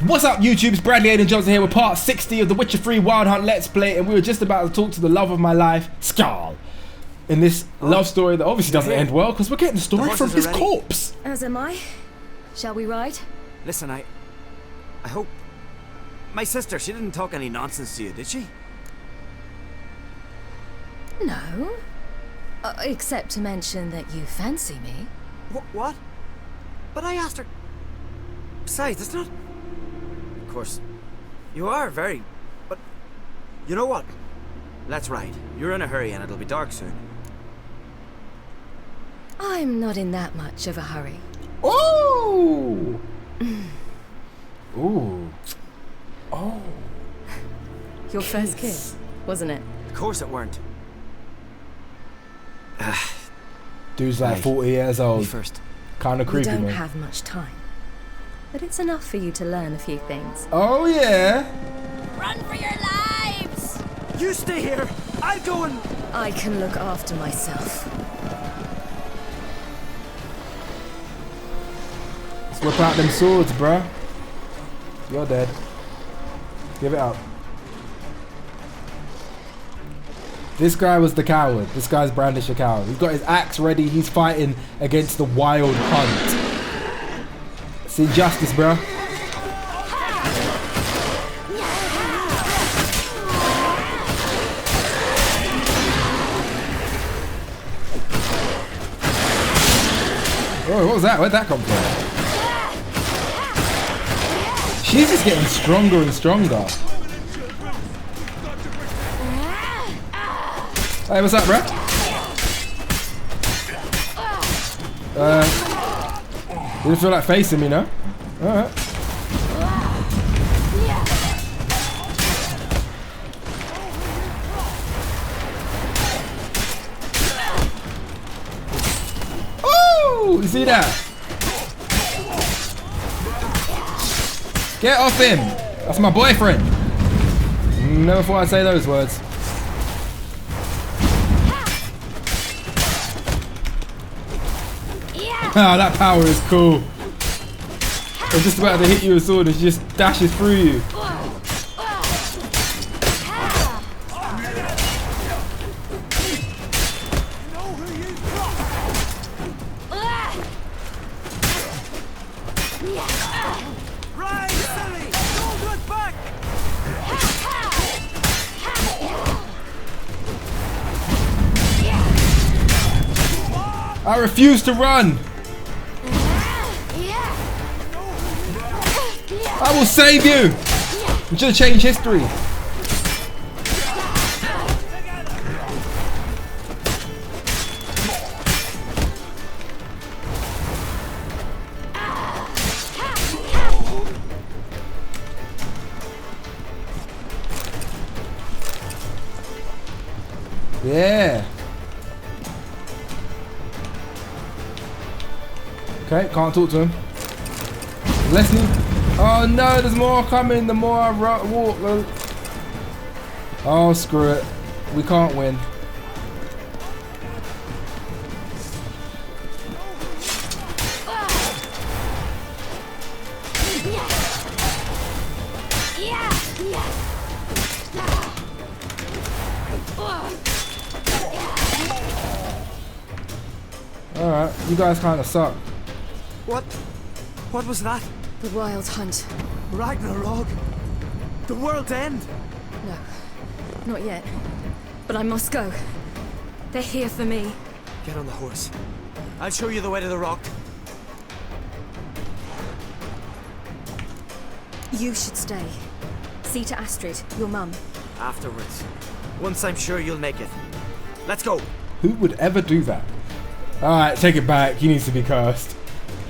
What's up YouTube, it's Bradley Aidanjohnson here with part 60 of the Witcher 3 Wild Hunt Let's Play, and we were just about to talk to the love of my life, Skarl, in this love story that obviously doesn't end well because we're getting the story from his corpse. As am I. Shall we ride? Listen, I hope... My sister, she didn't talk any nonsense to you, did she? No. Except to mention that you fancy me. What? But I asked her... Besides, it's not... Of course, you are very... But... You know what? Let's ride. You're in a hurry and it'll be dark soon. I'm not in that much of a hurry. Ooh! Ooh. Oh. Your first kiss, wasn't it? Of course it weren't. Dude's like Right. 40 years Me old. first. Kind of creepy, We don't man. have much time. But it's enough for you to learn a few things. Oh yeah. Run for your lives! You stay here! I'll go and... I can look after myself. Let's whip out them swords, bruh. You're dead. Give it up. This guy was the coward. This guy's Brandish a coward. He's got his axe ready. He's fighting against the wild hunt. It's injustice, bruh. Oh, what was that? Where'd that come from? She's just getting stronger and stronger. Hey, what's up, bruh? Didn't feel like facing me, no? Alright. Oh, you see that? Get off him! That's my boyfriend. Never thought I'd say those words. Oh, that power is cool. It's just about to hit you with a sword and she just dashes through you. I refuse to run. I will save you. I'm trying to change history. Yeah. Okay, can't talk to him. Leslie. Oh no, there's more coming. The more I walk. Oh, screw it. We can't win. Alright, you guys kind of suck. What was that? The wild hunt. Ragnarok? The world's end? No, not yet. But I must go. They're here for me. Get on the horse. I'll show you the way to the rock. You should stay. See to Astrid, your mum. Afterwards. Once I'm sure you'll make it. Let's go. Who would ever do that? Alright, take it back. He needs to be cursed.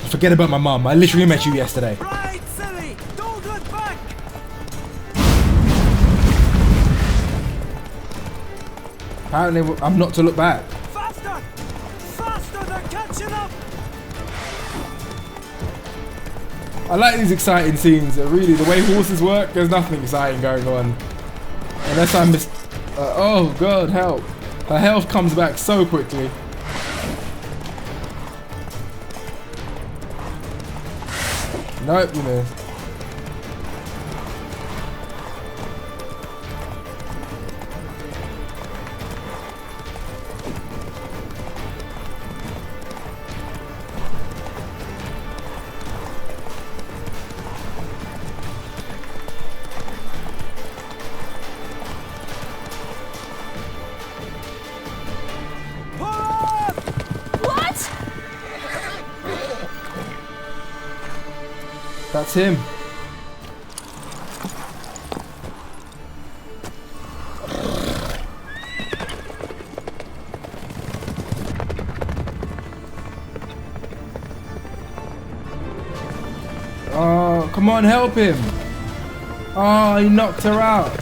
Forget about my mum. I literally met you yesterday. Right, silly! Don't look back! Apparently, I'm not to look back. Faster! Faster! They're catching up! I like these exciting scenes. Really, the way horses work, there's nothing exciting going on. Unless I missed... oh, God, help. Her health comes back so quickly. Nope, you missed. That's him. Oh, come on, help him. Oh, he knocked her out.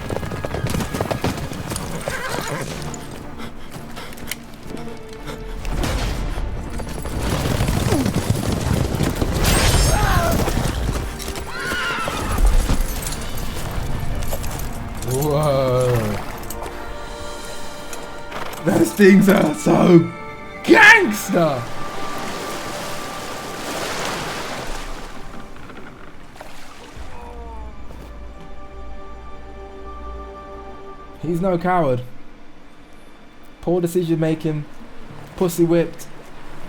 Whoa. Those things are so gangster. He's no coward. Poor decision making, pussy whipped,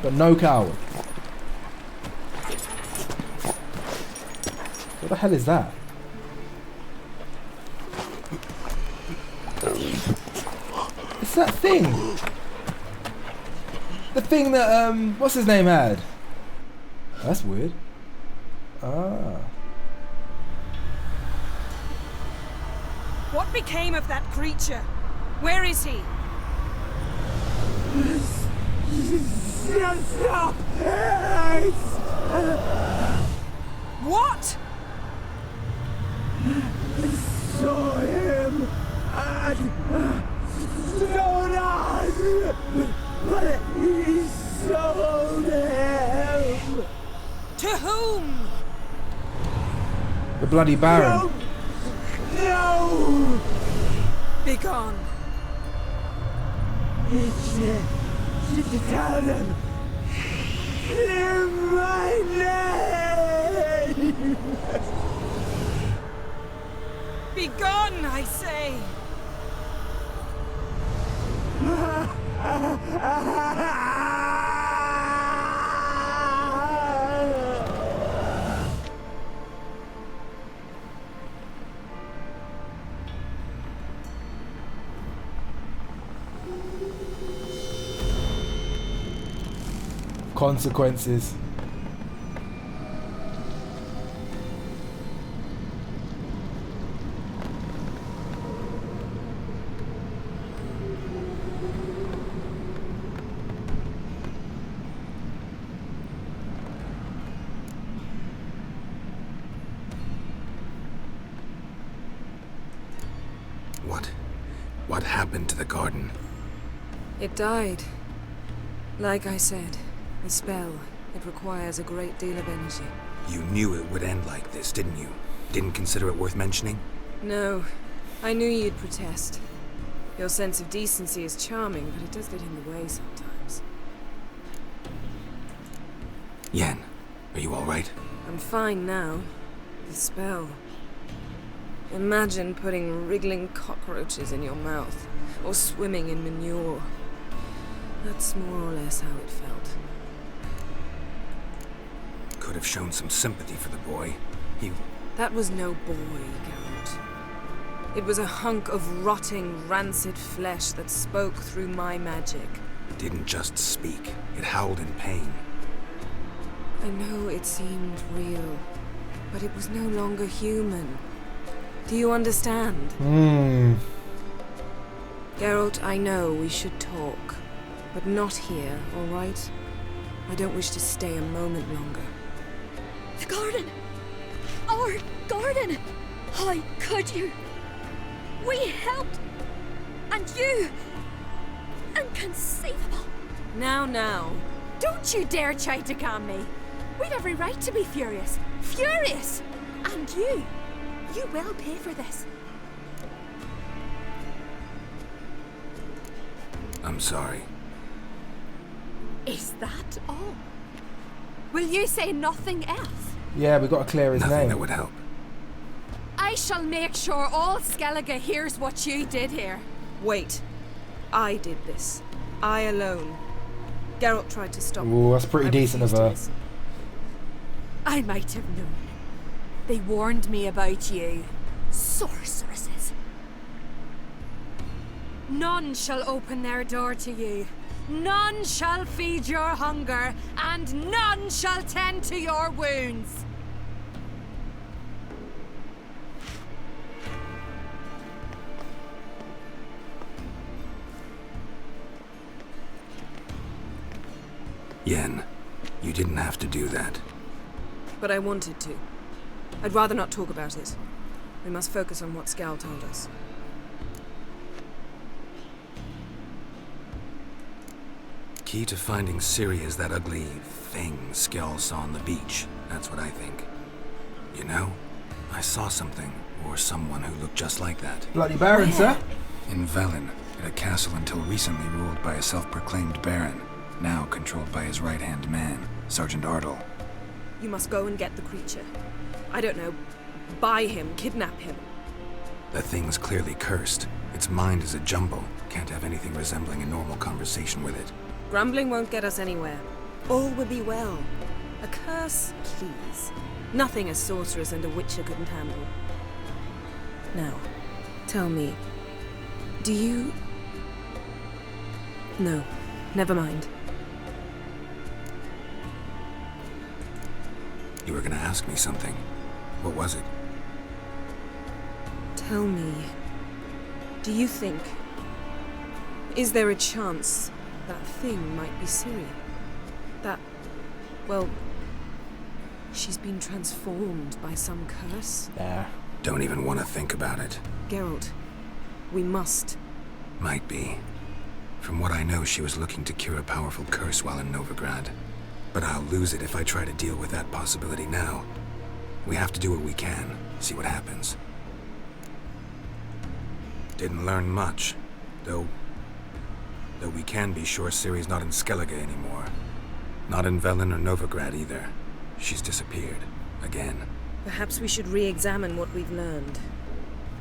but no coward. What the hell is that? It's that thing. The thing that what's his name had? That's weird. Ah. What became of that creature? Where is he? What? Saw him and but he sold him. To whom? The bloody Baron. No! Begone. Tell them. Clear my name! Begone, I say. Consequences. What happened to the garden? It died. Like I said, the spell, it requires a great deal of energy. You knew it would end like this, didn't you? Didn't consider it worth mentioning? No, I knew you'd protest. Your sense of decency is charming, but it does get in the way sometimes. Yen, are you alright? I'm fine now. The spell. Imagine putting wriggling cockroaches in your mouth, or swimming in manure. That's more or less how it felt. Could have shown some sympathy for the boy. That was no boy, Garrett. It was a hunk of rotting, rancid flesh that spoke through my magic. It didn't just speak. It howled in pain. I know it seemed real, but it was no longer human. Do you understand? Geralt, I know we should talk, but not here, all right? I don't wish to stay a moment longer. The garden! Our garden! How could you? We helped! And you! Inconceivable! Now. Don't you dare try to calm me! We'd every right to be furious! Furious! And you will pay for this. I'm sorry. Is that all? Will you say nothing else? Yeah, we got to clear his Nothing name. that would help. I shall make sure all Skellige hears what you did here. Wait. I did this. I alone. Geralt tried to stop me. Ooh, that's pretty I decent of refused to her. listen. I might have known. They warned me about you. Sorceresses. None shall open their door to you. None shall feed your hunger, and none shall tend to your wounds. Yen, you didn't have to do that. But I wanted to. I'd rather not talk about it. We must focus on what Scal told us. Key to finding Ciri is that ugly thing Skell saw on the beach. That's what I think. You know, I saw something, or someone who looked just like that. Bloody Baron, sir. In Velen, in a castle until recently ruled by a self-proclaimed Baron, now controlled by his right-hand man, Sergeant Ardle. You must go and get the creature. I don't know, buy him, kidnap him. The thing's clearly cursed. Its mind is a jumble. Can't have anything resembling a normal conversation with it. Grumbling won't get us anywhere. All will be well. A curse, please. Nothing a sorceress and a witcher couldn't handle. Now, tell me, do you... No, never mind. You were gonna ask me something. What was it? Tell me, do you think... Is there a chance that thing might be Ciri? That, well, she's been transformed by some curse? Yeah. Don't even want to think about it. Geralt, we must. Might be. From what I know, she was looking to cure a powerful curse while in Novigrad. But I'll lose it if I try to deal with that possibility now. We have to do what we can, see what happens. Didn't learn much, though we can be sure Ciri's not in Skellige anymore. Not in Velen or Novigrad either. She's disappeared. Again. Perhaps we should re-examine what we've learned.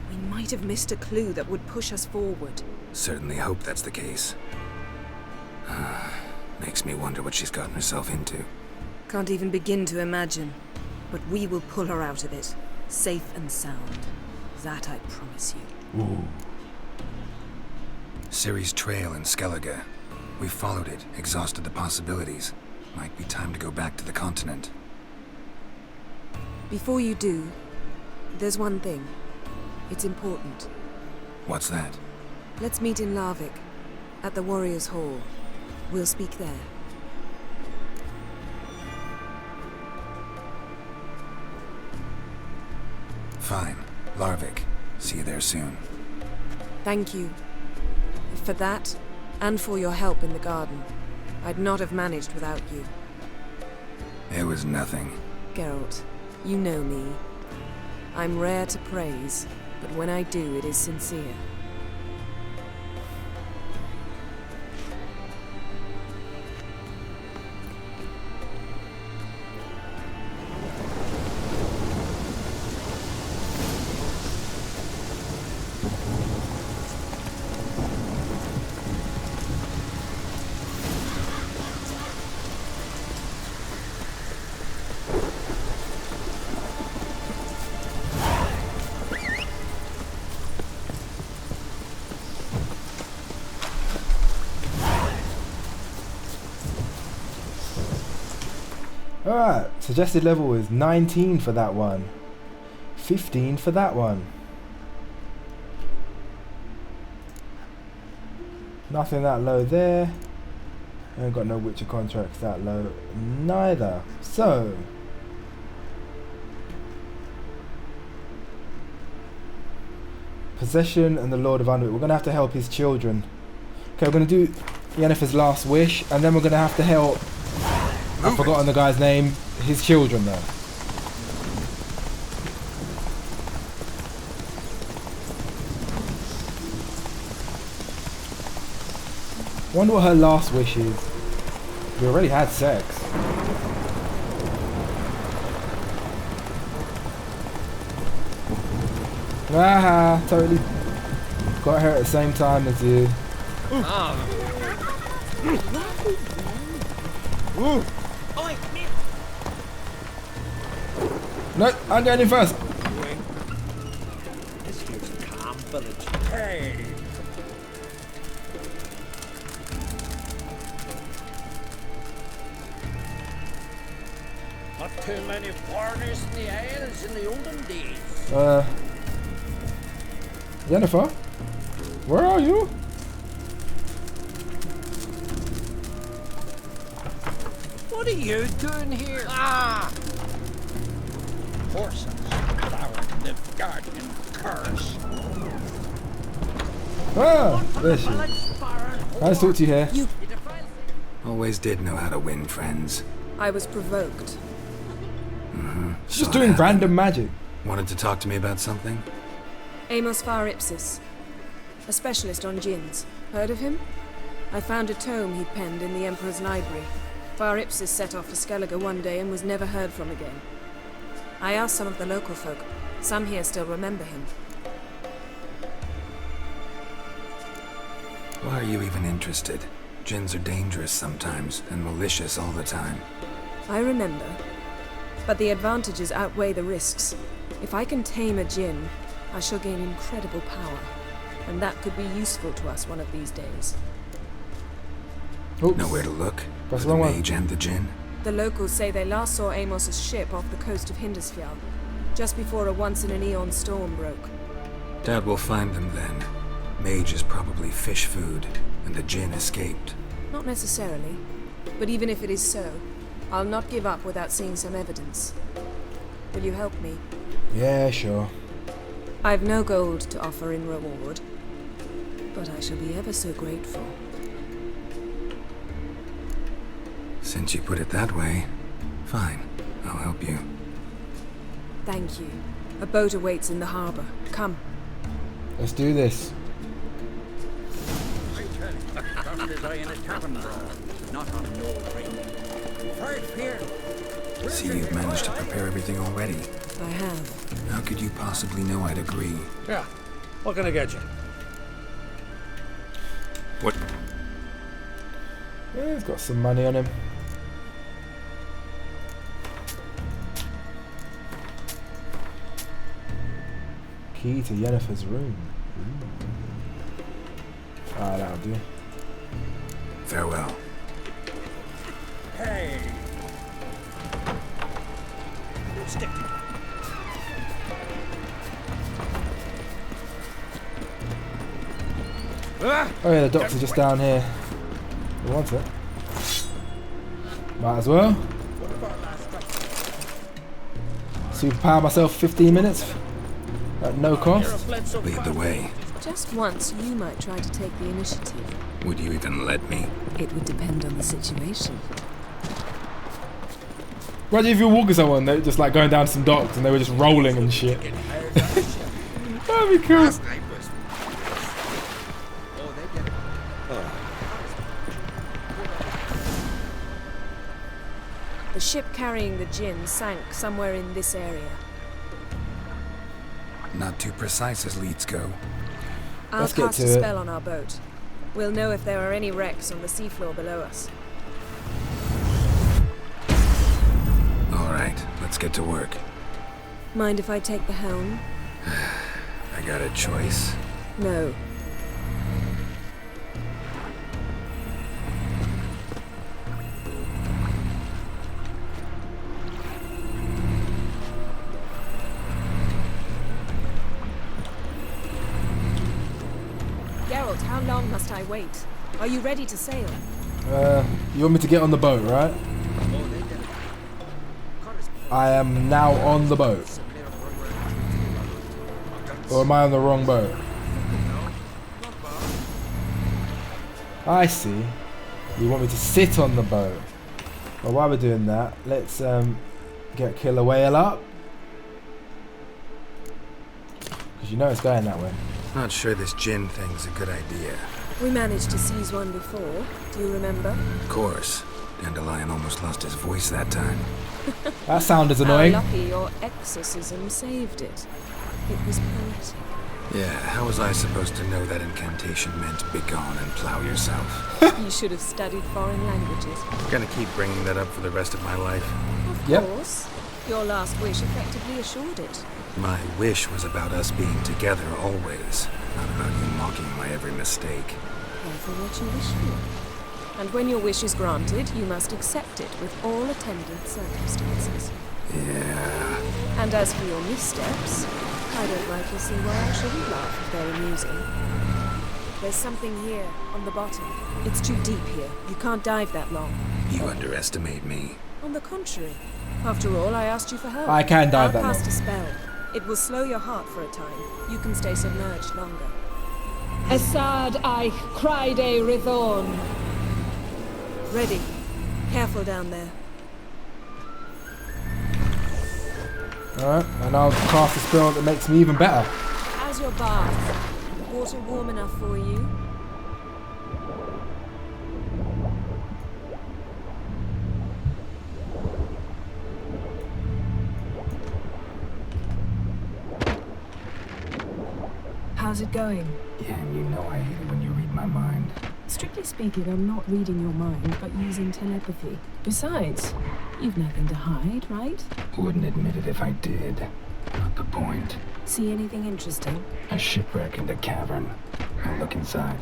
We might have missed a clue that would push us forward. Certainly hope that's the case. Makes me wonder what she's gotten herself into. Can't even begin to imagine. But we will pull her out of it. Safe and sound. That I promise you. Ooh. Ciri's trail in Skellige. We followed it, exhausted the possibilities. Might be time to go back to the continent. Before you do, there's one thing. It's important. What's that? Let's meet in Larvik, at the Warriors' Hall. We'll speak there. Fine. Larvik. See you there soon. Thank you. For that, and for your help in the garden. I'd not have managed without you. It was nothing. Geralt, you know me. I'm rare to praise, but when I do, it is sincere. Alright, suggested level is 19 for that one. 15 for that one. Nothing that low there. I ain't got no Witcher contracts that low neither. So Possession and the Lord of Underwood. We're gonna have to help his children. Okay, we're gonna do Yennefer's last wish, and then we're gonna have to help, I've forgotten the guy's name, his children though. Wonder what her last wish is. We already had sex. Aha, totally got her at the same time as you. No, I'm going in first. This here's a calm village. Hey! Not too many foreigners in the Isles in the olden days. Yennefer? Where are you? are you doing here? Ah! Forces devoured the guardian curse. Ah, there she is. Nice to talk to you here. You... Always did know how to win friends. I was provoked. She's just doing random magic. Wanted to talk to me about something? Amos Far Ipsis. A specialist on djinns. Heard of him? I found a tome he'd penned in the Emperor's library. Far Ipsis set off for Skellige one day and was never heard from again. I asked some of the local folk. Some here still remember him. Why are you even interested? Djinns are dangerous sometimes, and malicious all the time. I remember. But the advantages outweigh the risks. If I can tame a djinn, I shall gain incredible power. And that could be useful to us one of these days. Oops. Nowhere to look That's for the the wrong one. mage and the djinn? The locals say they last saw Amos's ship off the coast of Hindisfjall, just before a once-in-an-eon storm broke. Doubt we'll find them then. Mage is probably fish food, and the djinn escaped. Not necessarily. But even if it is so, I'll not give up without seeing some evidence. Will you help me? Yeah, sure. I've no gold to offer in reward, but I shall be ever so grateful. Since you put it that way, fine. I'll help you. Thank you. A boat awaits in the harbor. Come. Let's do this. I tell you, found his eye in a tavern brawl, not on no ring. Right here. See, you've managed to prepare everything already. I have. How could you possibly know I'd agree? Yeah. What can I get you? What? Yeah, he's got some money on him. Key to Yennefer's room. Ah, that'll do. Farewell. Hey. Stick to it. Oh yeah, the docks are just down here. Who wants it? Might as well. Superpower myself 15 minutes at no cost. Lead the way. Just once, you might try to take the initiative. Would you even let me? It would depend on the situation. Imagine if you were walking someone, they were just like going down some docks and they were just rolling and shit. That'd be cool. The ship carrying the djinn sank somewhere in this area. Not too precise as leads go. I'll Let's get cast to a it. spell on our boat. We'll know if there are any wrecks on the seafloor below us. All right, let's get to work. Mind if I take the helm? I got a choice. No. Geralt, how long must I wait? Are you ready to sail? You want me to get on the boat, right? I am now on the boat. Or am I on the wrong boat? I see. You want me to sit on the boat. Well, while we're doing that, let's get Killer Whale up. Because you know it's going that way. Not sure this djinn thing's a good idea. We managed to seize one before. Do you remember? Of course. Dandelion almost lost his voice that time. That sound is How annoying. lucky your exorcism saved it. It was poetic. Yeah, how was I supposed to know that incantation meant begone and plow yourself? You should have studied foreign languages. Gonna keep bringing that up for the rest of my life. Of Yep. course. Your last wish effectively assured it. My wish was about us being together always, not about you mocking my every mistake. Careful what you wish for. And when your wish is granted, you must accept it with all attendant circumstances. Yeah. And as for your missteps, I don't rightly see why I shouldn't laugh if they're amusing. There's something here, on the bottom. It's too deep here. You can't dive that long. You underestimate me. On the contrary. After all, I asked you for help. I can dive I'll that cast long. a spell. It will slow your heart for a time. You can stay submerged longer. Assad Eich Criede Rithorn. Ready. Careful down there. Alright, and I'll cast a spell that makes me even better. How's your bath? Water warm enough for you? How's it going? Yeah, you know I hate it when you read my mind. Strictly speaking, I'm not reading your mind, but using telepathy. Besides, you've nothing to hide, right? Wouldn't admit it if I did. Not the point. See anything interesting? A shipwreck and a cavern. I'll look inside.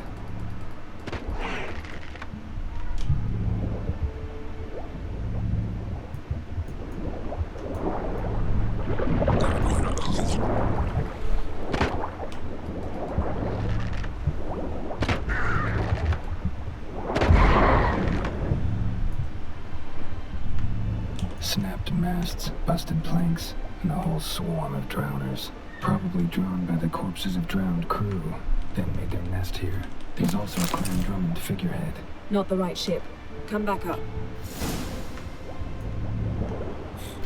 Snapped masts, busted planks, and a whole swarm of drowners. Probably drawn by the corpses of drowned crew, then made their nest here. There's also a Clan Drummond figurehead. Not the right ship. Come back up.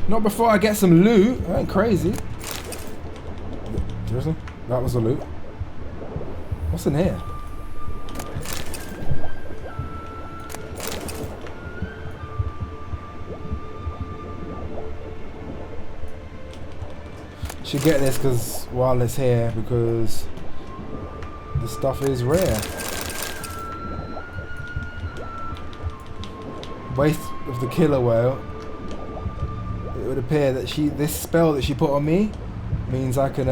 Not before I get some loot. I ain't crazy. Seriously? That was the loot. What's in here? Should get this because while it's here, because the stuff is rare. Waste of the killer whale. It would appear that this spell that she put on me means I can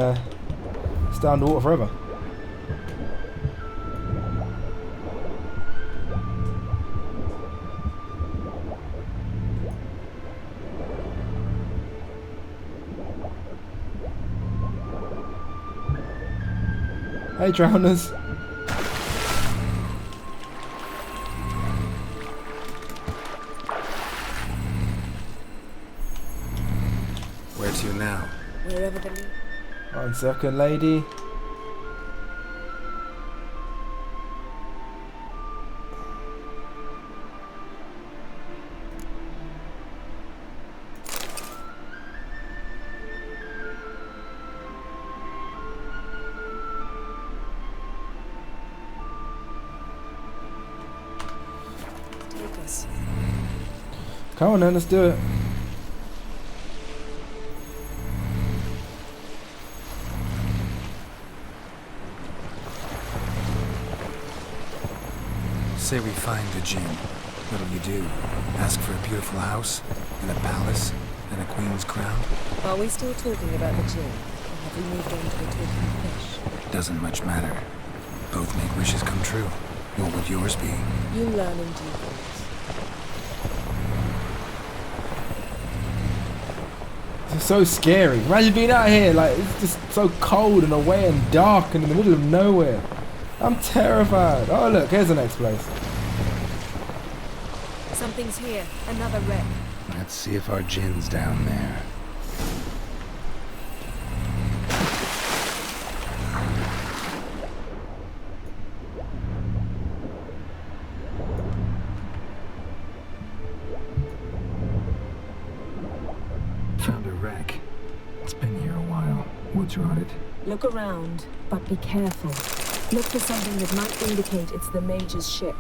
stay underwater forever. Hey, drowners. Where to now? Wherever the... 1 second, lady. Take us. Come on then, let's do it. Say we find the gym. What'll you do? Ask for a beautiful house? And a palace? And a queen's crown? Are we still talking about the gym? Or have we moved on to the talking fish? Doesn't much matter. Both make wishes come true. What would yours be? You learn in due course. It's so scary. Imagine being out here, like, it's just so cold and away and dark and in the middle of nowhere. I'm terrified. Oh look, here's the next place. Something's here. Another wreck. Let's see if our gin's down there. Found a wreck. It's been here a while. Woods rotted. Look around, but be careful. Look for something that might indicate it's the Mage's ship.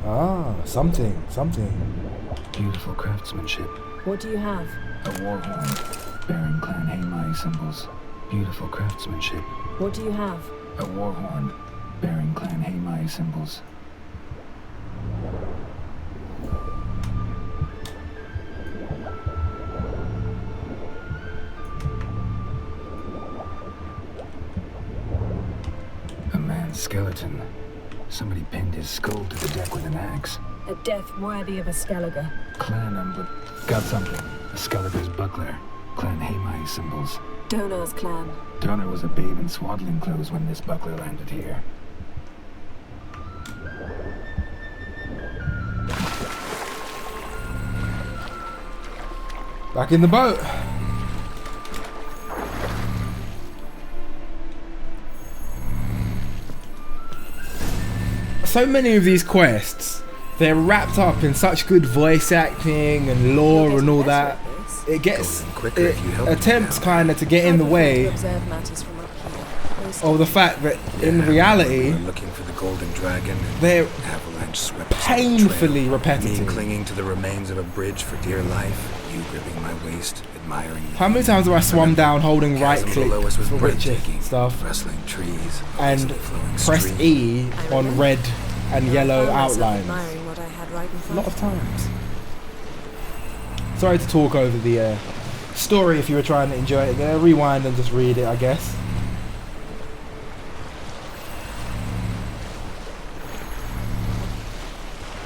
Ah, something. Beautiful craftsmanship. What do you have? A war horn, bearing Clan Haimai symbols. Beautiful craftsmanship. What do you have? A war horn, bearing Clan Haimai symbols. A man's skeleton. Somebody pinned his skull to the deck with an axe. A death worthy of a Skellige. Clan got something. A Skellige's buckler. Clan Haimai symbols. Donar's clan. Donar was a babe in swaddling clothes when this buckler landed here. Back in the boat. So many of these quests, they're wrapped up in such good voice acting and lore and all that. It gets, it attempts kind of to get in the way of the fact that in reality, looking for the golden dragon, they're avalanche swept painfully repetitive. Me clinging to the remains of a bridge for dear life, you gripping my waist, admiring me. How many times have I swum down holding right click for Witcher stuff rustling trees, and press E on red and yellow outlines? A lot of times. Sorry to talk over the story if you were trying to enjoy it there. Rewind and just read it, I guess.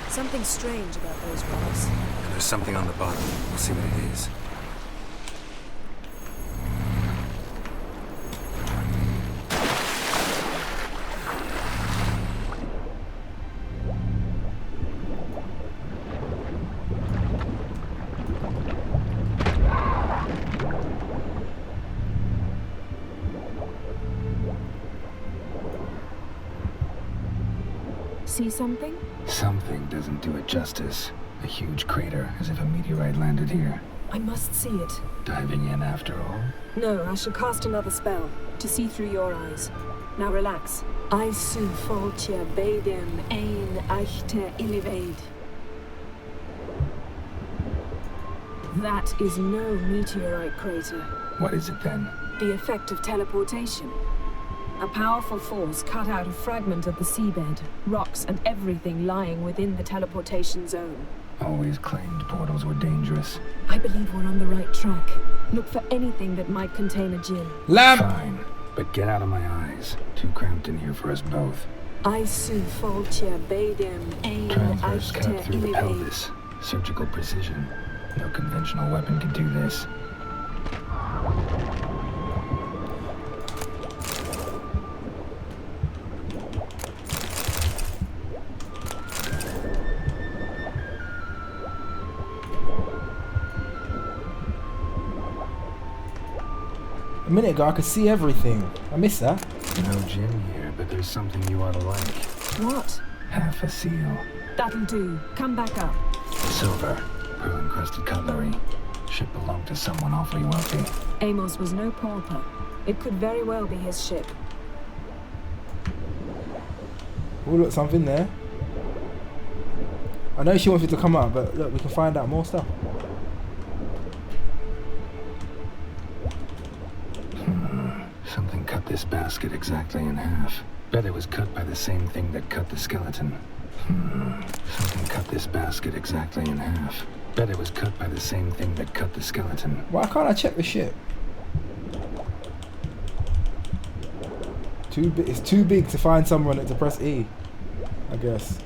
Something strange about those rocks. And there's something on the bottom. We'll see what it is. See something? Something doesn't do it justice. A huge crater, as if a meteorite landed here. I must see it. Diving in after all? No, I shall cast another spell to see through your eyes. Now relax. Asus foltje beidem ein echte illivaid. That is no meteorite crater. What is it then? The effect of teleportation. A powerful force cut out a fragment of the seabed, rocks and everything lying within the teleportation zone. Always claimed portals were dangerous. I believe we're on the right track. Look for anything that might contain a djinn. Lamp! Fine, but get out of my eyes. Too cramped in here for us both. Asus foltje beidem ein Transverse cut echte through the illivaid. pelvis. Surgical precision. No conventional weapon could do this. A minute ago I could see everything. I missed that. No gin here, but there's something you ought to like. What? Half a seal. That'll do. Come back up. Silver. Pearl-encrusted cutlery. Ship belonged to someone awfully wealthy. Amos was no pauper. It could very well be his ship. Oh, look, something there. I know she wants me to come up, but look, we can find out more stuff. Something cut this basket exactly in half. Bet it was cut by the same thing that cut the skeleton. Something cut this basket exactly in half. Bet it was cut by the same thing that cut the skeleton. Why can't I check the ship? It's too big to find somewhere on it to press E, I guess.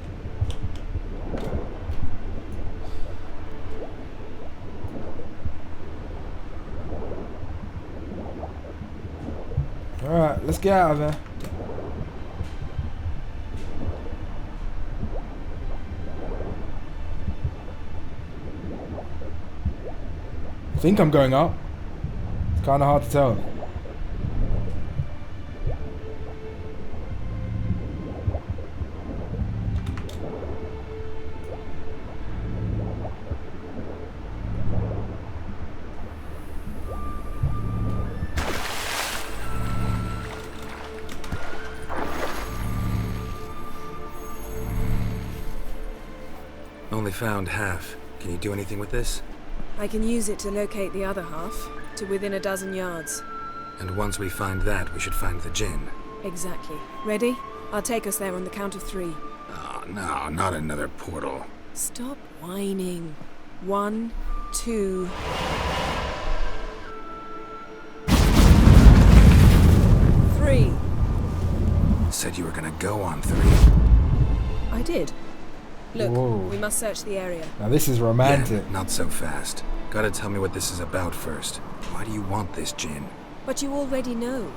Alright, let's get out of there. I think I'm going up. It's kind of hard to tell. Only found half. Can you do anything with this? I can use it to locate the other half, to within a dozen yards. And once we find that, we should find the gin. Exactly. Ready? I'll take us there on the count of 3. Oh, no, not another portal. Stop whining. 1, 2... Three. Said you were gonna go on 3. I did. Look, Whoa. we must search the area. Now this is romantic. Yeah, not so fast. Gotta tell me what this is about first. Why do you want this gin? But you already know.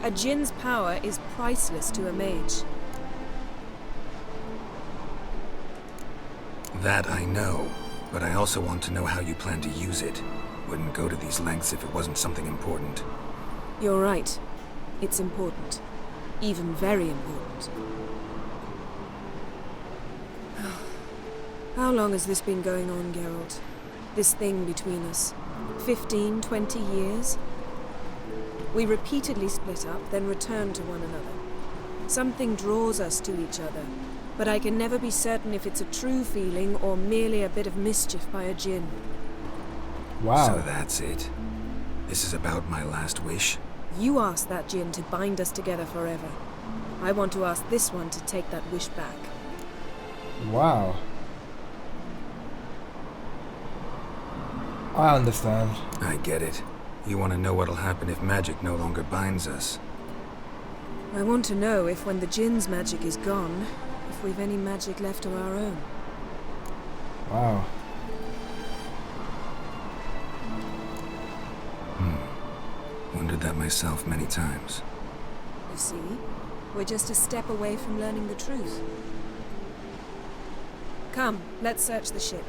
A djinn's power is priceless to a mage. That I know, but I also want to know how you plan to use it. Wouldn't go to these lengths if it wasn't something important. You're right. It's important. Even very important. How long has this been going on, Geralt? This thing between us? 15, 20 years? We repeatedly split up, then return to one another. Something draws us to each other, but I can never be certain if it's a true feeling or merely a bit of mischief by a djinn. Wow. So that's it. This is about my last wish? You asked that djinn to bind us together forever. I want to ask this one to take that wish back. Wow. I understand. I get it. You want to know what'll happen if magic no longer binds us. I want to know if when the djinn's magic is gone, if we've any magic left of our own. Wow. Wondered that myself many times. You see, we're just a step away from learning the truth. Come, let's search the ship.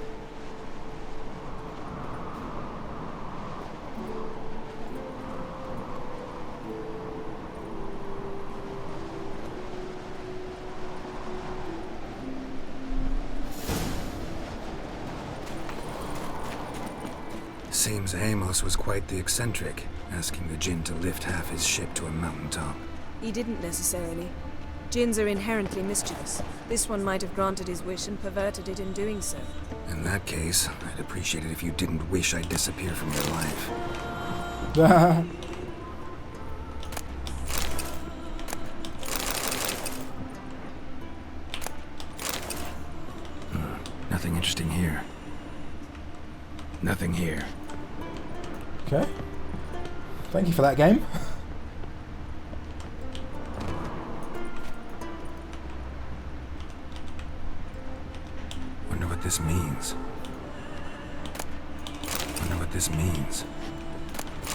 Seems Amos was quite the eccentric, asking the djinn to lift half his ship to a mountaintop. He didn't necessarily. Djinns are inherently mischievous. This one might have granted his wish and perverted it in doing so. In that case, I'd appreciate it if you didn't wish I'd disappear from your life. Nothing interesting here. Nothing here. Okay. Thank you for that game. Wonder what this means. Wonder what this means.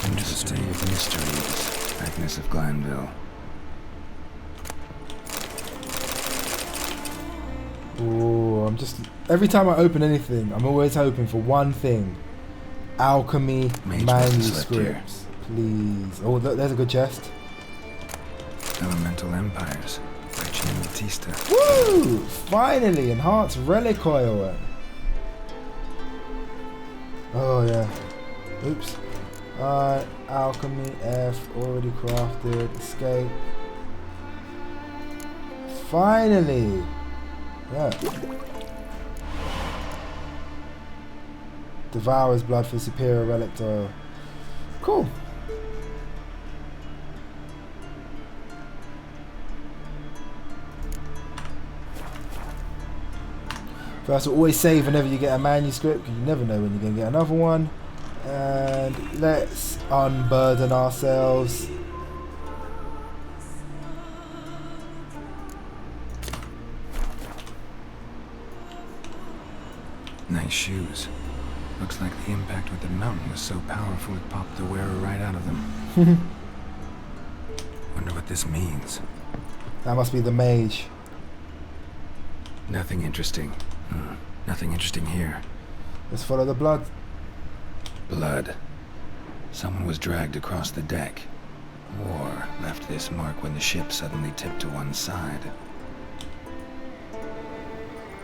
Interesting. Mysteries. Agnes of Glanville. Ooh, I'm just... Every time I open anything, I'm always hoping for one thing. Alchemy Mage must have slept here. manuscripts. Please. Oh, there's a good chest. Elemental Empires by Jean Batista. Woo! Finally, enhanced relic oil. Oh, yeah. Oops. Alchemy F, already crafted. Escape. Finally! Yeah. Devourer's blood for superior relic oil. Cool. First, always save whenever you get a manuscript, because you never know when you're going to get another one. And let's unburden ourselves. Nice shoes. Looks like the impact with the mountain was so powerful it popped the wearer right out of them. Wonder what this means. That must be the mage. Nothing interesting. Nothing interesting here. Let's follow the blood. Blood. Someone was dragged across the deck. Or left this mark when the ship suddenly tipped to one side.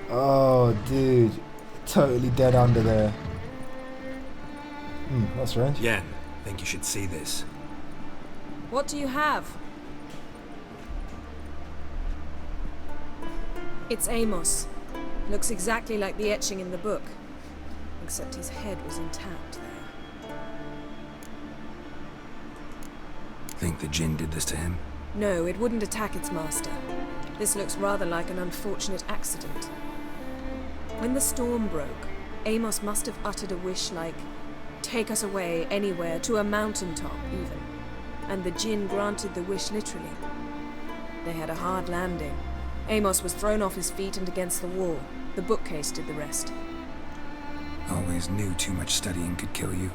Oh, dude. Totally dead under there. That's strange. Yen, think you should see this. What do you have? It's Amos. Looks exactly like the etching in the book. Except his head was intact there. Think the djinn did this to him? No, it wouldn't attack its master. This looks rather like an unfortunate accident. When the storm broke, Amos must have uttered a wish like, "Take us away, anywhere, to a mountaintop, even." And the djinn granted the wish literally. They had a hard landing. Amos was thrown off his feet and against the wall. The bookcase did the rest. Always knew too much studying could kill you.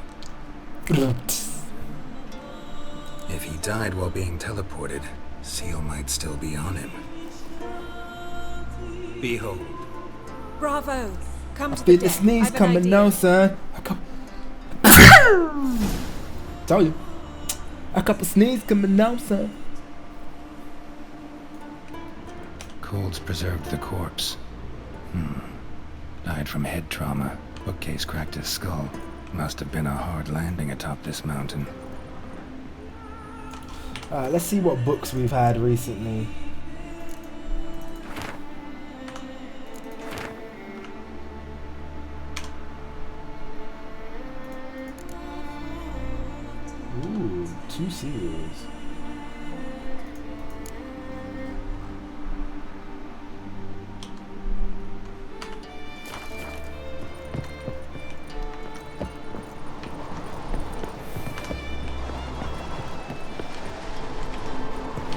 If he died while being teleported, Seal might still be on him. Behold. Bravo. Come to Feel the the deck. sneeze I've an coming idea. now, son. Told you. A couple sneeze coming now, son. Colds preserved the corpse. Died from head trauma. Bookcase cracked his skull. Must have been a hard landing atop this mountain. Let's see what books we've had recently. Ooh, 2 series.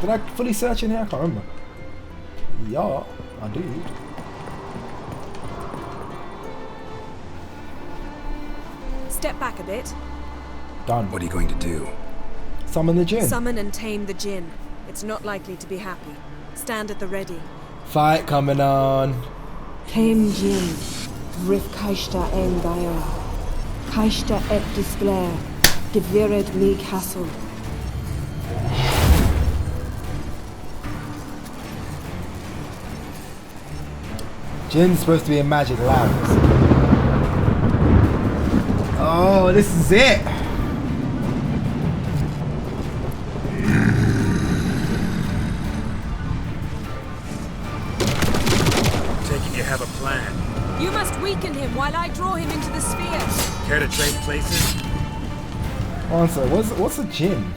Did I fully search in here? I can't remember. Yeah, I did. Step back a bit. Done. What are you going to do? Summon the djinn. Summon and tame the djinn. It's not likely to be happy. Stand at the ready. Fight coming on. Tame Jin, Rif Kaishta Engaya, Kaishta et Displair, Devired me Castle. Jinn's supposed to be in magic lamps. Oh, this is it. Taking you have a plan. You must weaken him while I draw him into the sphere. Care to trade places? Answer. What's a Jinn?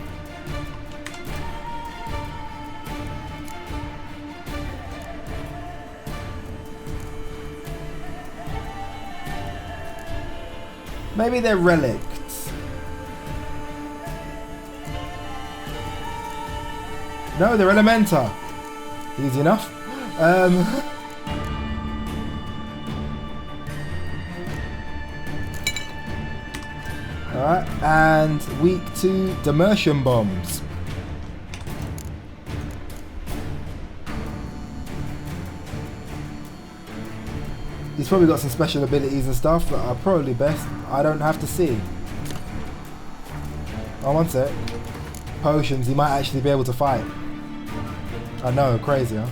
Maybe they're relics. No, they're Elementa. Easy enough. Alright, and week 2 Demersion bombs. He's probably got some special abilities and stuff that are probably best I don't have to see. Oh, one sec. Potions, he might actually be able to fight. I know, crazy, huh?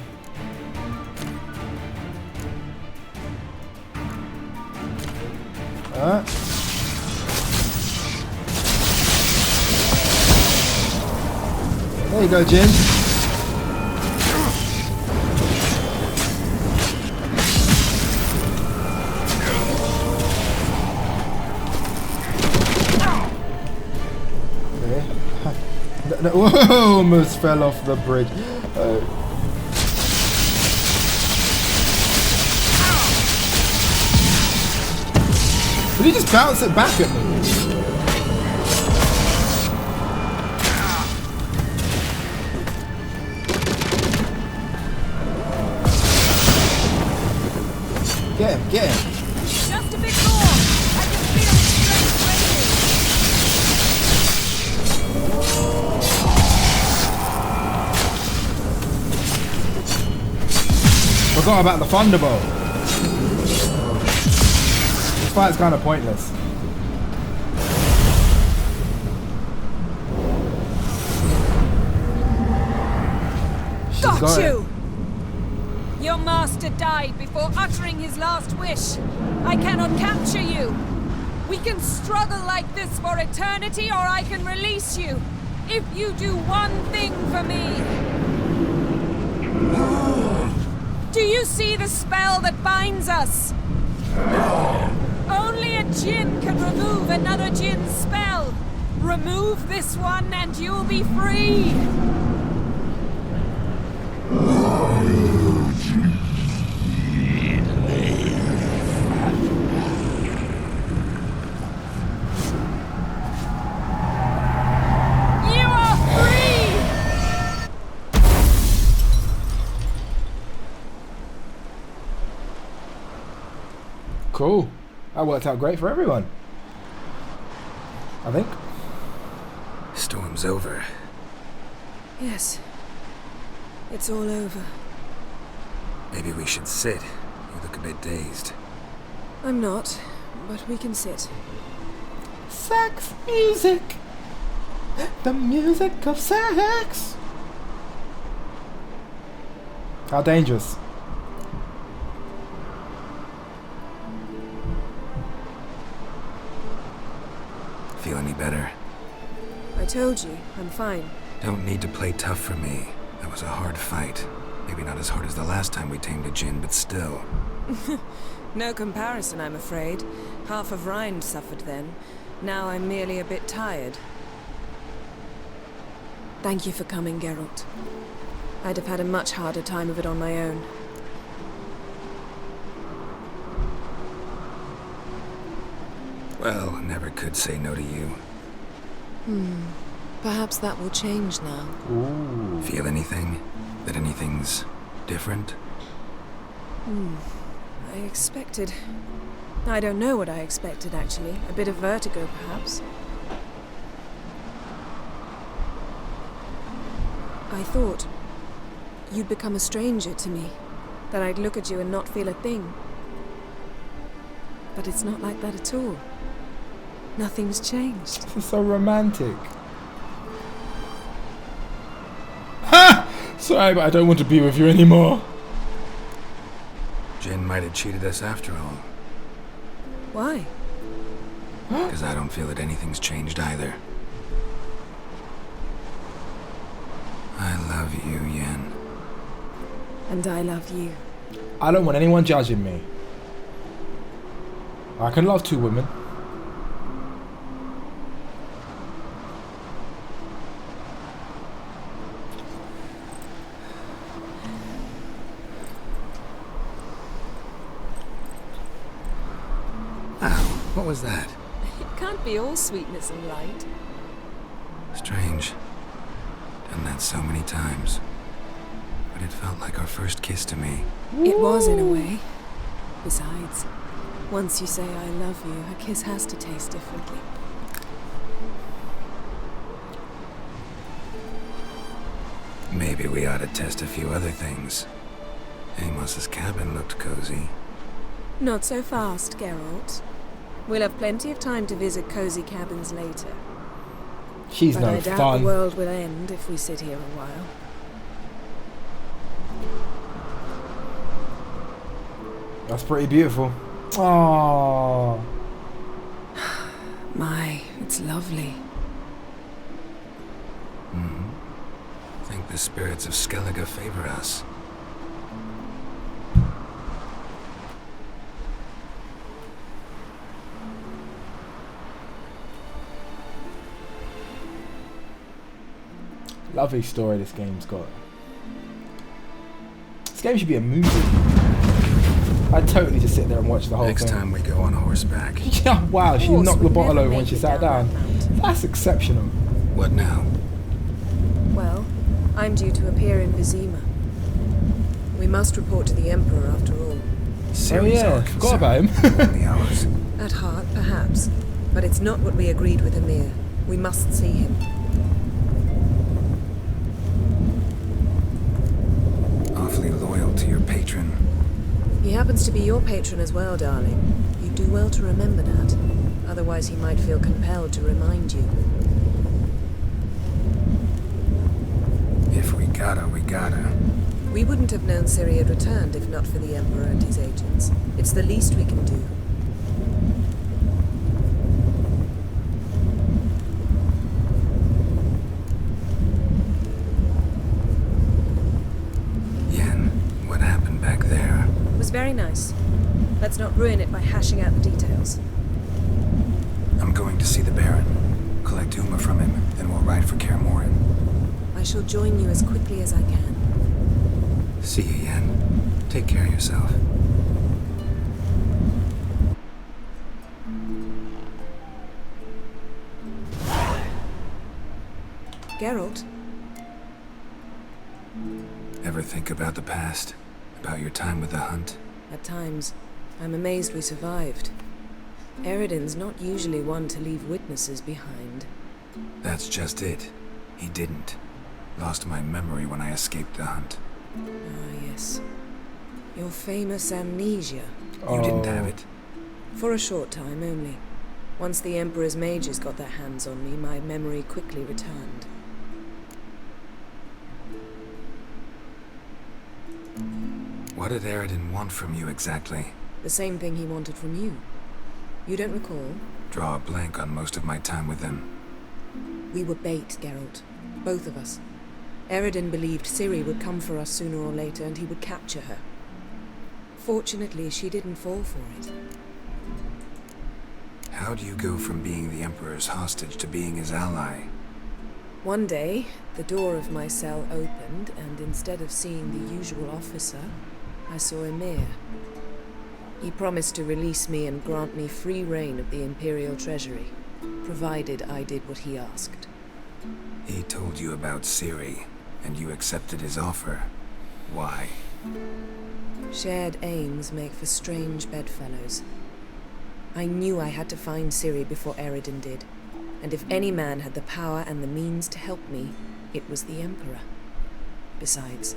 Alright. There you go, Jin. No, whoa, almost fell off the bridge. Did he just bounce it back at me? Get him, get him. Just a bit more. I can feel his strength radiating. Forgot about the Thunderbolt. This fight's kind of pointless. Got you! Your master died before uttering his last wish. I cannot capture you. We can struggle like this for eternity, or I can release you. If you do one thing for me. Do you see the spell that binds us? Only a djinn can remove another djinn's spell. Remove this one and you'll be free. You are free! Cool. That worked out great for everyone. I think. Storm's over. Yes. It's all over. Maybe we should sit. You look a bit dazed. I'm not, but we can sit. Sex music. The music of sex. How dangerous. Feel any better? I told you, I'm fine. Don't need to play tough for me. That was a hard fight. Maybe not as hard as the last time we tamed a djinn, but still. No comparison, I'm afraid. Half of Rhine suffered then. Now I'm merely a bit tired. Thank you for coming, Geralt. I'd have had a much harder time of it on my own. Well, never could say no to you. Perhaps that will change now. Ooh. Feel anything? That anything's different? I expected... I don't know what I expected, actually. A bit of vertigo, perhaps. I thought you'd become a stranger to me. That I'd look at you and not feel a thing. But it's not like that at all. Nothing's changed. This is so romantic. Ha! Sorry, but I don't want to be with you anymore. Jinn might have cheated us after all. Why? Because I don't feel that anything's changed either. I love you, Yen. And I love you. I don't want anyone judging me. I can love two women. What was that? It can't be all sweetness and light. Strange. Done that so many times. But it felt like our first kiss to me. It was, in a way. Besides, once you say I love you, a kiss has to taste differently. Maybe we ought to test a few other things. Amos's cabin looked cozy. Not so fast, Geralt. We'll have plenty of time to visit cozy cabins later. She's but no I doubt fun. the world will end if we sit here a while. That's pretty beautiful. Aww. My, it's lovely. I think the spirits of Skellige favor us. Lovely story this game's got. This game should be a movie. I'd totally just sit there and watch the whole Next thing. time we go on horseback. Yeah, wow, she Horse knocked the would bottle never over when make she it sat down down. that mountain. That's exceptional. What now? Well, I'm due to appear in Vizima. We must report to the Emperor after all. Oh yeah, forgot about him. Only ours. At heart, perhaps. But it's not what we agreed with Emir. We must see him. Awfully loyal to your patron. He happens to be your patron as well, darling. You do well to remember that. Otherwise he might feel compelled to remind you. If we gotta, we gotta. We wouldn't have known Ciri had returned if not for the Emperor and his agents. It's the least we can do. Yen, what happened back there? It was very nice. Let's not ruin it by hashing out the details. I'm going to see the Baron. Collect Uma from him, then we'll ride for Kaer Morhen. I shall join you as quickly as I can. See you, Yen. Take care of yourself. Geralt? Ever think about the past? About your time with the hunt? At times, I'm amazed we survived. Eredin's not usually one to leave witnesses behind. That's just it. He didn't. Lost my memory when I escaped the hunt. Ah, yes. Your famous amnesia. You didn't have it? For a short time only. Once the Emperor's mages got their hands on me, my memory quickly returned. What did Aridin want from you exactly? The same thing he wanted from you. You don't recall? Draw a blank on most of my time with him. We were bait, Geralt. Both of us. Aridin believed Ciri would come for us sooner or later and he would capture her. Fortunately, she didn't fall for it. How do you go from being the Emperor's hostage to being his ally? One day, the door of my cell opened, and instead of seeing the usual officer, I saw Emir. He promised to release me and grant me free reign of the Imperial Treasury, provided I did what he asked. He told you about Ciri, and you accepted his offer. Why? Shared aims make for strange bedfellows. I knew I had to find Ciri before Aridin did, and if any man had the power and the means to help me, it was the Emperor. Besides,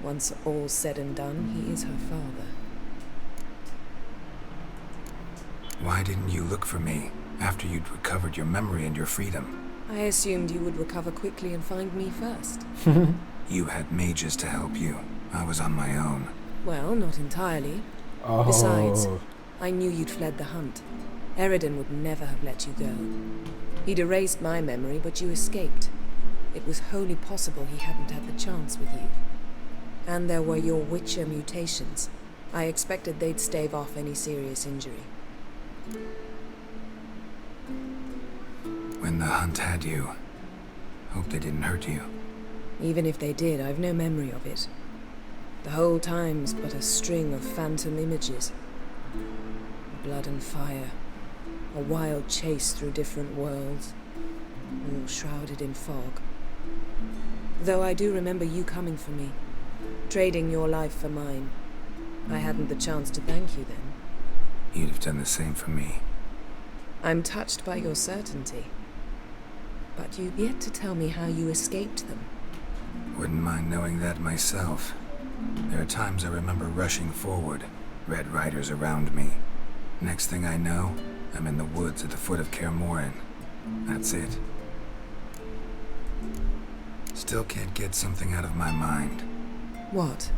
once all's said and done, he is her father. Why didn't you look for me after you'd recovered your memory and your freedom? I assumed you would recover quickly and find me first. You had mages to help you. I was on my own. Well, not entirely. Oh. Besides, I knew you'd fled the hunt. Aridin would never have let you go. He'd erased my memory, but you escaped. It was wholly possible he hadn't had the chance with you. And there were your Witcher mutations. I expected they'd stave off any serious injury. When the hunt had you, hope they didn't hurt you. Even if they did, I've no memory of it. The whole time's but a string of phantom images. Blood and fire. A wild chase through different worlds. All shrouded in fog. Though I do remember you coming for me. Trading your life for mine. I hadn't the chance to thank you then. You'd have done the same for me. I'm touched by your certainty. But you've yet to tell me how you escaped them. Wouldn't mind knowing that myself. There are times I remember rushing forward, Red Riders around me. Next thing I know, I'm in the woods at the foot of Kaer Morhen. That's it. Still can't get something out of my mind. What?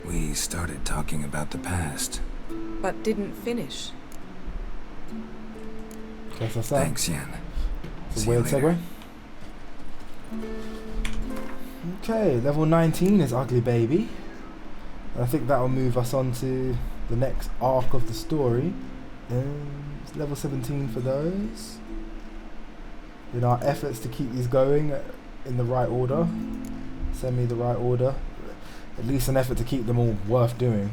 We started talking about the past. But didn't finish. Thanks, Yen. It's a weird segue. Okay, level 19 is Ugly Baby. And I think that will move us on to the next arc of the story. It's level 17 for those. In our efforts to keep these going in the right order, send me the right order. At least an effort to keep them all worth doing.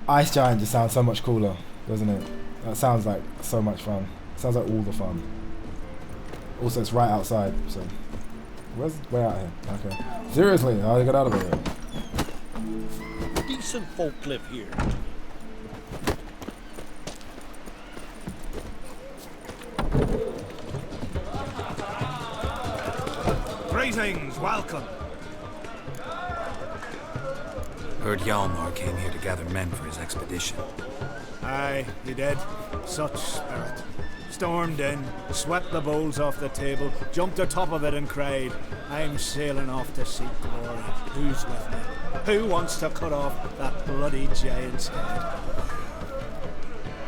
Ice Giant just sounds so much cooler, doesn't it? That sounds like so much fun. Sounds like all the fun. Also, it's right outside, so... Where's the way out here? Okay. Seriously, how do I get out of here? Decent folk live here. Greetings, welcome. Heard Hjalmar came here to gather men for his expedition. Aye, he did. Such spirit. Stormed in, swept the bowls off the table, jumped atop of it and cried, I'm sailing off to seek glory. Who's with me? Who wants to cut off that bloody giant's head?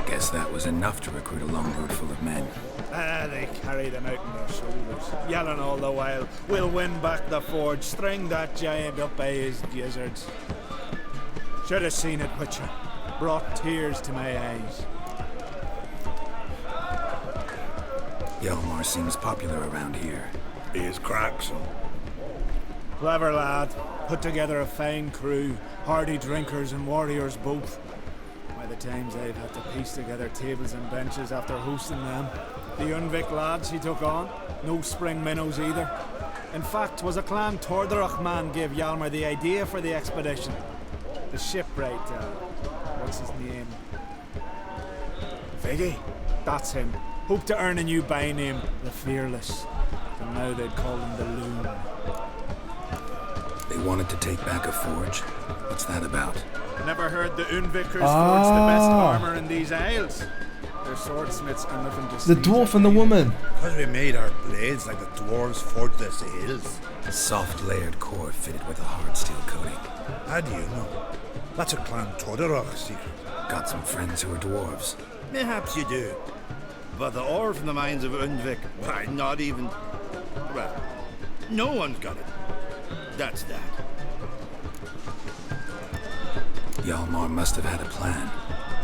Guess that was enough to recruit a longboat full of men. They carried him out on their shoulders, yelling all the while, we'll win back the forge, string that giant up by his gizzards. Should have seen it, Witcher. Brought tears to my eyes. Hjalmar seems popular around here. He is cracksome. Clever lad. Put together a fine crew, hardy drinkers and warriors both. By the times I've had to piece together tables and benches after hosting them. The Unvik lads he took on. No spring minnows either. In fact, was a Clan Tordarach man gave Hjalmar the idea for the expedition. The shipwright, what's his name? Viggy? That's him. Hoped to earn a new by name, the Fearless. And now they'd call him the Loon. They wanted to take back a forge? What's that about? Never heard the Unvikers forge the best armor in these isles. Their swordsmiths are nothing to The dwarf and the woman. Because we made our blades like the dwarves forged their sails. Soft layered core fitted with a hard steel coating. How do you know? That's a Clan Tordarach secret. Got some friends who are dwarves. Perhaps you do. But the ore from the mines of Undvik, why, not even... Well, no one's got it. That's that. Hjalmar must have had a plan.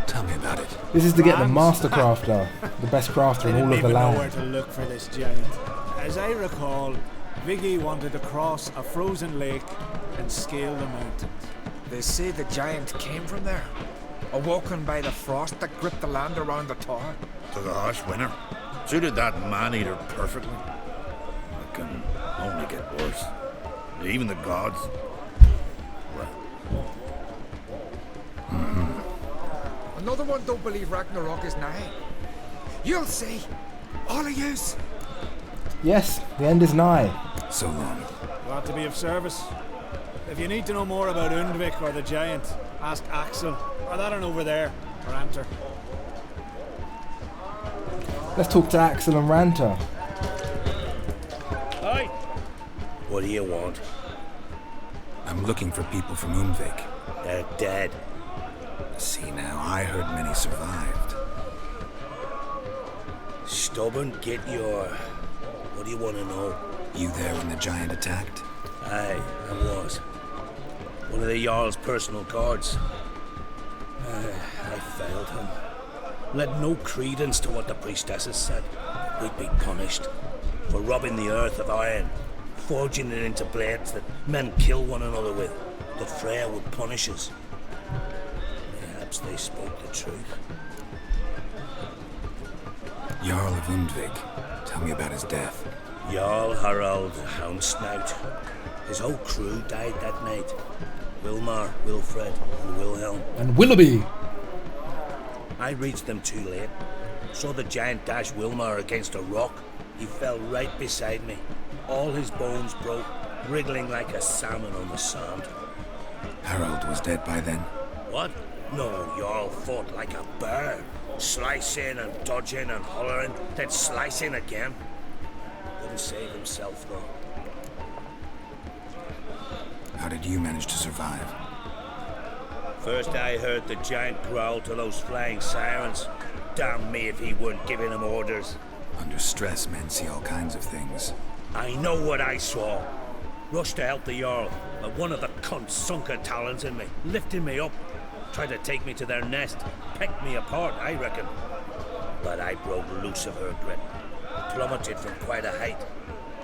Tell me about it. This is to get the master crafter, the best crafter in all of the Know where land. to look for this giant. As I recall, Viggy wanted to cross a frozen lake and scale the mountains. They say the giant came from there, awoken by the frost that gripped the land around the tower. To the harsh winter. Suited that man-eater perfectly. It can only get worse. Even the gods. Well. Another one don't believe Ragnarok is nigh. You'll see. All of yous. Yes, the end is nigh. So long. Glad to be of service. If you need to know more about Undvik or the giant, ask Axel, or that one over there, or Anter. Let's talk to Axel and Ranter. Hi. What do you want? I'm looking for people from Undvik. They're dead. See now, I heard many survived. Stubborn, get your... What do you want to know? You there when the giant attacked? Aye, I was. One of the Jarl's personal guards. I failed him. Led no credence to what the priestesses said. We'd be punished for robbing the earth of iron, forging it into blades that men kill one another with. That Freya would punish us. Perhaps they spoke the truth. Jarl of Undvik. Tell me about his death. Jarl Harald Houndsnout. His whole crew died that night. Wilmar, Wilfred, and Wilhelm. And Willoughby! I reached them too late. Saw the giant dash Wilmar against a rock. He fell right beside me. All his bones broke, wriggling like a salmon on the sand. Harald was dead by then? What? No, Jarl fought like a bear. Slicing and dodging and hollering, then slicing again. Couldn't save himself though. How did you manage to survive? First I heard the giant growl to those flying sirens. Damn me if he weren't giving them orders. Under stress, men see all kinds of things. I know what I saw. Rushed to help the Jarl, but one of the cunts sunk her talons in me, lifting me up. Tried to take me to their nest, pecked me apart, I reckon. But I broke loose of her grip, plummeted from quite a height,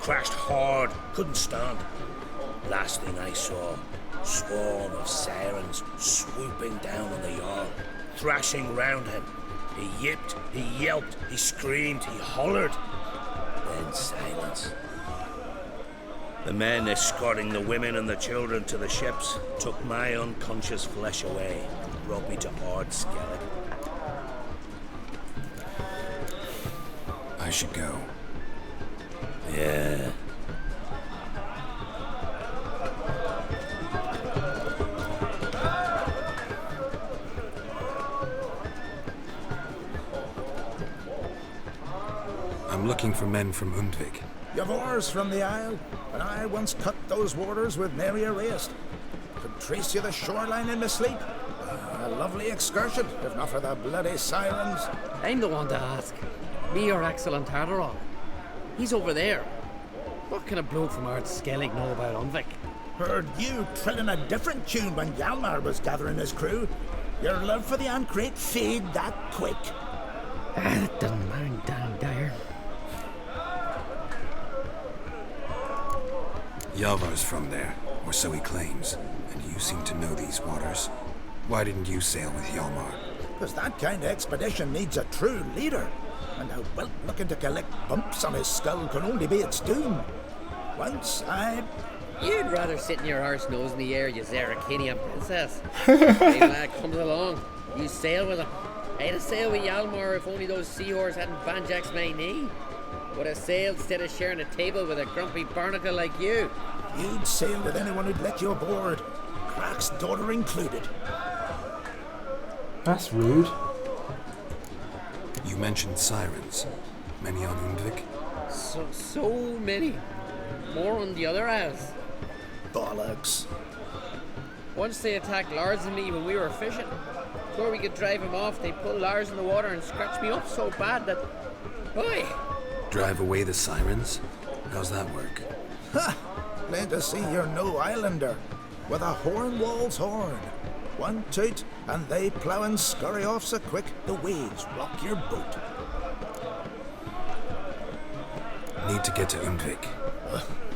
crashed hard, couldn't stand. Last thing I saw, swarm of sirens swooping down on the Jarl, thrashing round him. He yipped, he yelped, he screamed, he hollered. Then silence. The men escorting the women and the children to the ships took my unconscious flesh away and brought me to Ard Skellig. I should go. Yeah. I'm looking for men from Undvik. Geforce from the Isle, and I once cut those waters with nary a waste. Could trace you the shoreline in my sleep. A lovely excursion, if not for the bloody sirens. I'm the one to ask. Me or Axel and Tartarok? He's over there. What can a bloke from Ard Skellig know about Undvik? Heard you trilling a different tune when Hjalmar was gathering his crew. Your love for the Ancrate fade that quick. That doesn't mind down there. Yavar's from there, or so he claims, and you seem to know these waters. Why didn't you sail with Hjalmar? Because that kind of expedition needs a true leader. and a whelp looking to collect bumps on his skull can only be its doom. Once I... You'd rather sit in your arse nose in the air, you Zarakinian princess. Hey lad, comes along. You sail with him. I'd have sailed with Yalmar if only those seahorse hadn't banjaxed my knee. Would have sailed instead of sharing a table with a grumpy barnacle like you. You'd sail with anyone who'd let you aboard, Crack's daughter included. That's rude. You mentioned sirens. Many on Undvik? So many. More on the other house. Bollocks. Once they attacked Lars and me when we were fishing. Before we could drive him off, they pulled Lars in the water and scratched me up so bad that... Boy! Drive away the sirens? How's that work? Ha! Glad to see you're no islander. With a horn wall's horn. One toot, and they plough and scurry off so quick the waves rock your boat. Need to get to Undvik.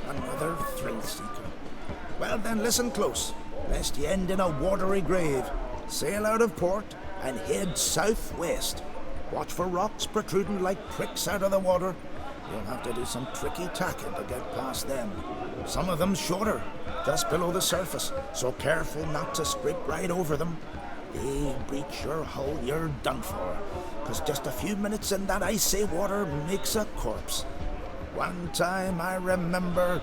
Another thrill seeker. Well then, listen close, lest you end in a watery grave. Sail out of port and head southwest. Watch for rocks protruding like pricks out of the water. You'll have to do some tricky tacking to get past them. Some of them shorter, just below the surface, so careful not to scrape right over them. They breach your hull, you're done for. 'Cause just a few minutes in that icy water makes a corpse. One time I remember...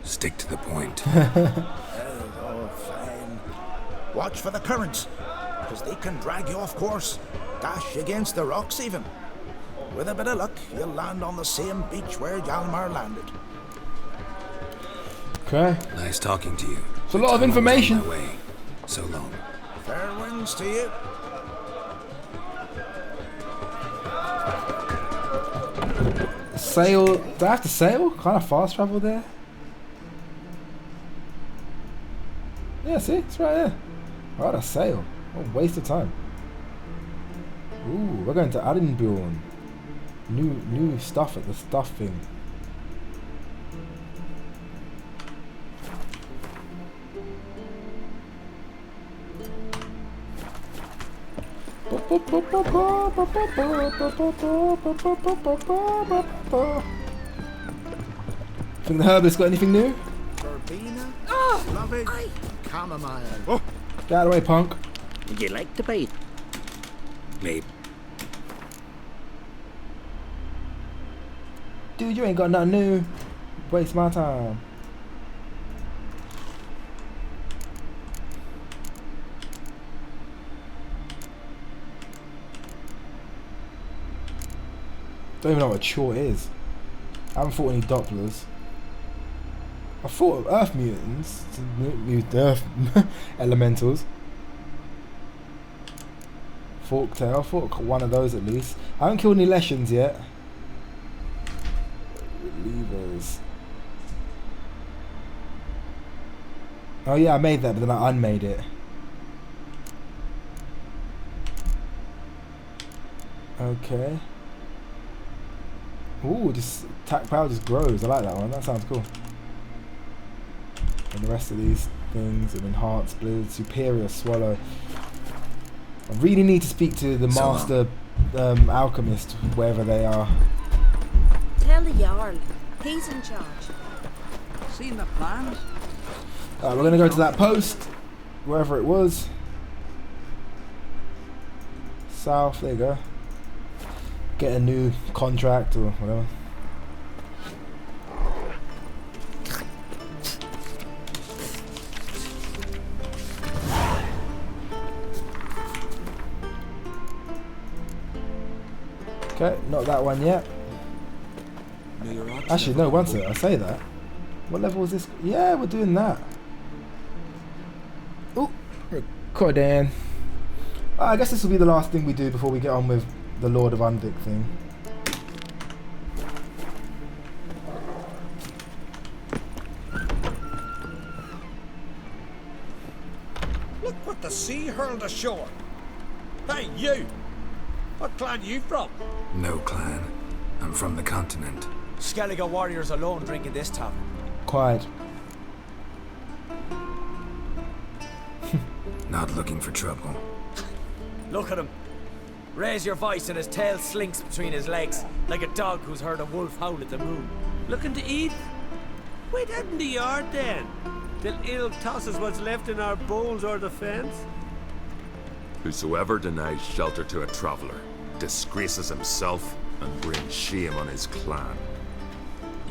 Stick to the point. Oh, fine. Watch for the currents, 'cause they can drag you off course. Dash against the rocks even. With a bit of luck, you'll land on the same beach where Hjalmar landed. Okay. Nice talking to you. It's a lot of information. On my way. So long. Fair winds to you. Sail. Do I have to sail? Can't I fast travel there? Yeah, see? It's right there. Why would I sail? What a waste of time. Ooh, we're going to Arinbjorn. New stuff at the stuff thing. Think the herbalist got anything new? Verbena, lovage, chamomile. Oh. Get out of the way, punk. Would you like to bite? Maybe. Dude, you ain't got nothing new. Waste my time. Don't even know what a chort is. I haven't fought any Dopplers. I fought Earth mutants, Earth elementals. Forktail, I fought one of those at least. I haven't killed any Leshens yet. Levers. Oh yeah, I made that, but then I unmade it. Okay. Ooh, just attack power just grows. I like that one. That sounds cool. And the rest of these things, and enhanced blue, superior swallow. I really need to speak to the master alchemist, wherever they are. Tell the Jarl. He's in charge. Seen the plans? We're gonna go to that post, wherever it was. South, there you go. Get a new contract or whatever. Okay, not that one yet. Actually, no, once I say that. What level is this? Yeah, we're doing that. Oh, recording. I guess this will be the last thing we do before we get on with the Lord of Undvik thing. Look what the sea hurled ashore. Hey, you! What clan you from? No clan. I'm from the continent. Skellige warriors alone drinking this tavern. Quiet. Not looking for trouble. Look at him. Raise your voice and his tail slinks between his legs, like a dog who's heard a wolf howl at the moon. Looking to eat? Wait out in the yard then, till ill tosses what's left in our bowls or the fence. Whosoever denies shelter to a traveller disgraces himself and brings shame on his clan.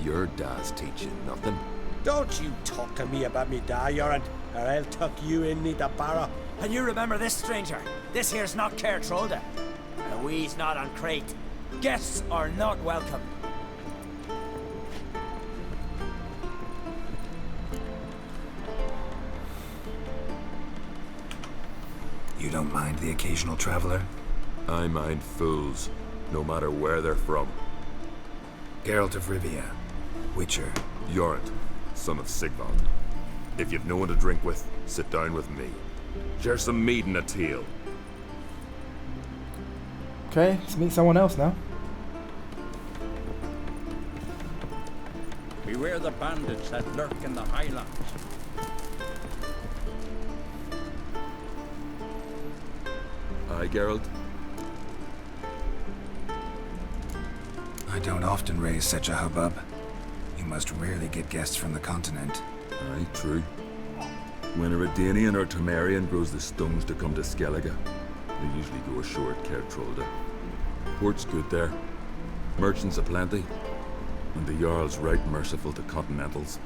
Your dad's teaching nothing. Don't you talk to me about me da, Yoran, or I'll tuck you in neath the barrow. And you remember this, stranger. This here's not Cair Trolda. And we's not on Crate. Guests are not welcome. You don't mind the occasional traveler? I mind fools, no matter where they're from. Geralt of Rivia, Witcher. Jorund, son of Sigvald. If you've no one to drink with, sit down with me. Share some mead and a teal. Okay, let's meet someone else now. Beware the bandits that lurk in the highlands. Aye, Geralt? I don't often raise such a hubbub. You must rarely get guests from the continent. Aye, true. When a Redanian or Temerian grows the stones to come to Skellige, they usually go ashore at Cair Trolda. Port's good there, merchants aplenty, and the Jarl's right merciful to continentals.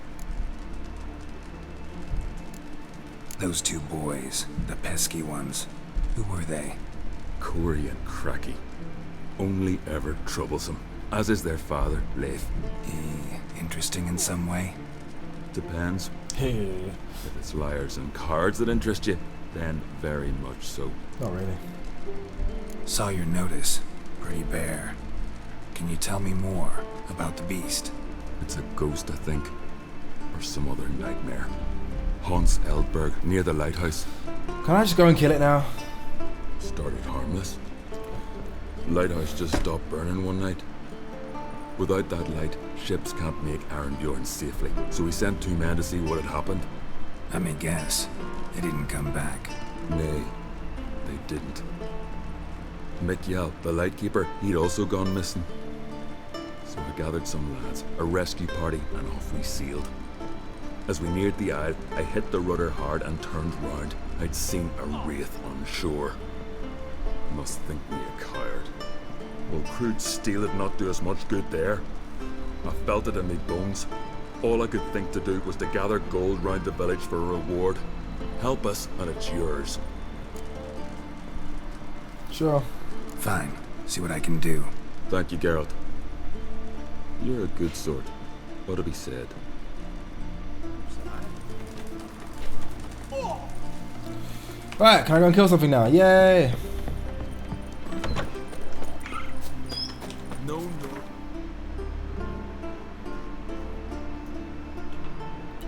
Those two boys, the pesky ones, who were they? Corey and Cracky. Only ever troublesome, as is their father, Leif. Interesting in some way? Depends. If it's liars and cards that interest you, then very much so. Not really. Saw your notice. Pretty bare. Can you tell me more about the beast? It's a ghost, I think. Or some other nightmare. Haunts Eldberg, near the lighthouse. Can I just go and kill it now? Started harmless. Lighthouse just stopped burning one night. Without that light, ships can't make Arnbjorn safely. So we sent 2 men to see what had happened. I may guess. They didn't come back. Nay, they didn't. Mikyal, the lightkeeper, he'd also gone missing. So I gathered some lads, a rescue party, and off we sailed. As we neared the isle, I hit the rudder hard and turned round. I'd seen a wraith on shore. Must think me a coward. Will crude steel it not do us much good there? I felt it in me bones. All I could think to do was to gather gold round the village for a reward. Help us, and it's yours. Sure. Fine. See what I can do. Thank you, Geralt. You're a good sort. Ought to be said. Right, can I go and kill something now? Yay! No.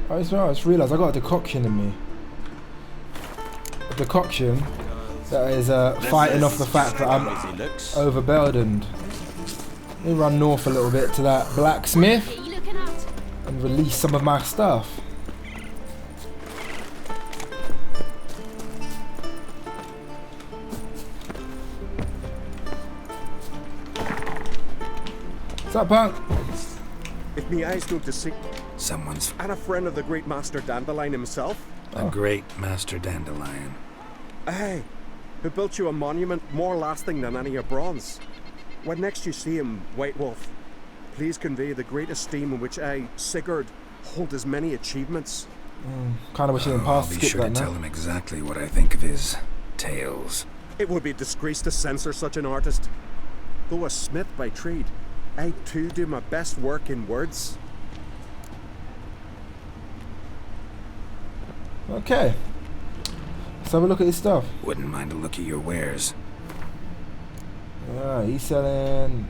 I just realised I got a decoction in me. A decoction that is fighting off the fact that I'm overburdened. Let me run north a little bit to that blacksmith and release some of my stuff. What's up, punk? If me eyes go to see someone's and a friend of the great Master Dandelion himself. A great Master Dandelion. Aye, who built you a monument more lasting than any of bronze. When next you see him, White Wolf, please convey the great esteem in which I, Sigurd, hold as many achievements. Kind of wish you didn't pass. I'll be sure to tell him exactly what I think of his tales. It would be a disgrace to censor such an artist. Though a smith by trade, I too do my best work in words. Okay. Let's have a look at his stuff. Wouldn't mind a look at your wares. Yeah, he's selling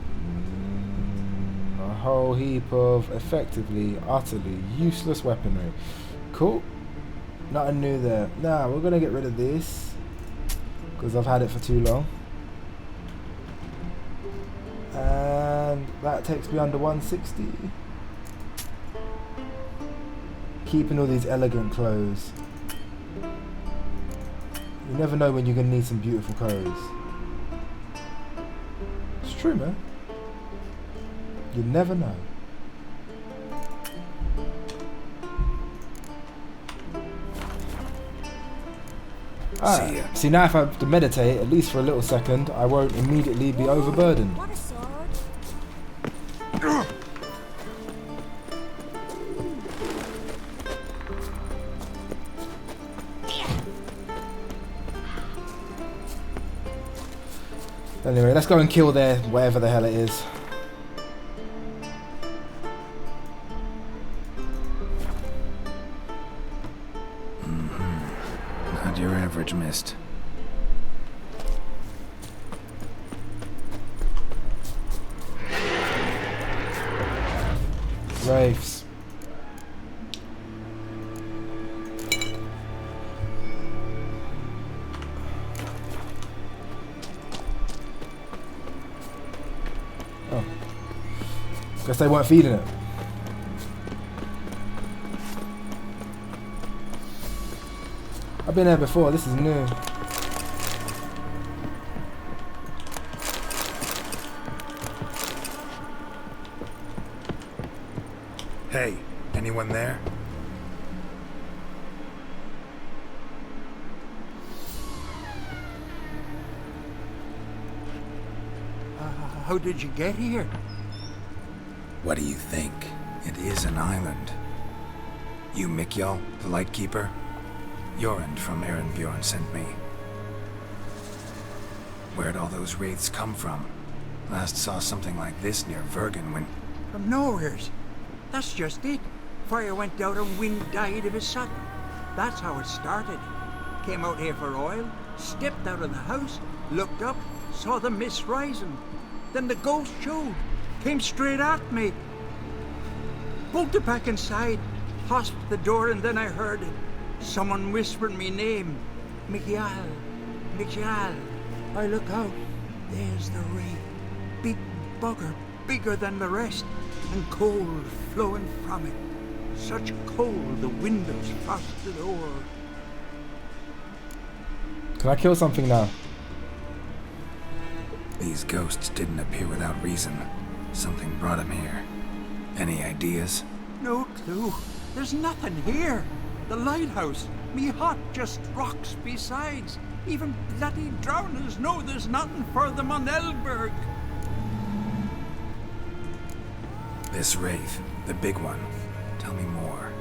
a whole heap of effectively, utterly useless weaponry. Cool. Nothing new there. Nah, we're gonna get rid of this because I've had it for too long. And that takes me under 160. Keeping all these elegant clothes. You never know when you're gonna need some beautiful clothes. true, man. You never know. Alright. See, now if I have to meditate, at least for a little second, I won't immediately be overburdened. What a sword. Anyway, let's go and kill their whatever the hell it is. Not your average mist. Wraiths. Oh. Guess they weren't feeding it. I've been there before, this is new. Hey, anyone there? How did you get here? What do you think? It is an island. You Mikjal, the Lightkeeper? Jorund from Bjorn sent me. Where'd all those wraiths come from? Last saw something like this near Vergen when... From nowheres. That's just it. Fire went out and wind died of a sudden. That's how it started. Came out here for oil, stepped out of the house, looked up, saw the mist rising. Then the ghost showed, came straight at me. Bolted back inside, hosped the door, and then I heard someone whispered me name. Mikjal. Mikjal. I look out. There's the wraith. Big bugger, bigger than the rest, and cold flowing from it. Such cold the windows frosted o'er. Can I kill something now? These ghosts didn't appear without reason. Something brought them here. Any ideas? No clue. There's nothing here. The lighthouse, me hut, just rocks besides. Even bloody drowners know there's nothing for them on Elberg. This wraith, the big one. Tell me more.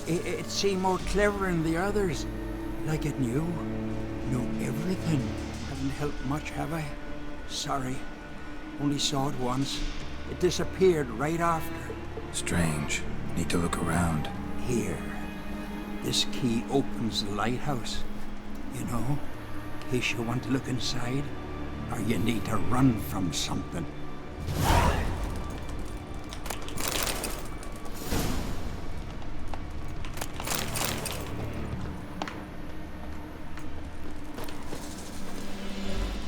It seemed more clever than the others. Like it knew everything. Haven't helped much, have I? Sorry. Only saw it once. It disappeared right after. Strange. Need to look around. Here. This key opens the lighthouse. You know, in case you want to look inside, or you need to run from something.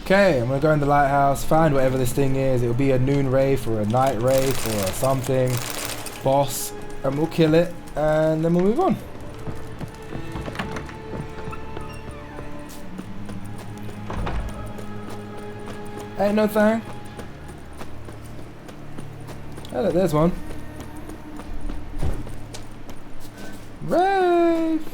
Okay, I'm gonna go in the lighthouse, find whatever this thing is. It'll be a noon wraith or a night wraith or a something boss, and we'll kill it, and then we'll move on. Ain't no thing. Oh, look, there's one. Wraith!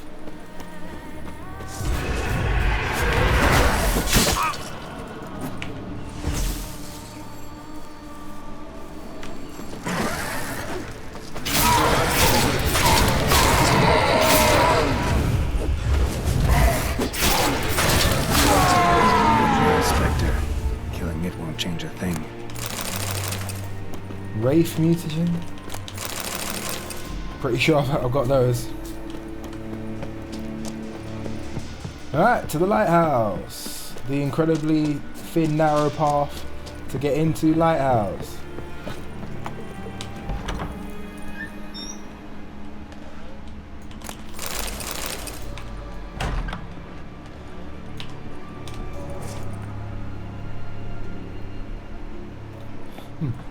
Change a thing. Wraith mutagen? Pretty sure I've got those. Alright, to the lighthouse. The incredibly thin, narrow path to get into lighthouse.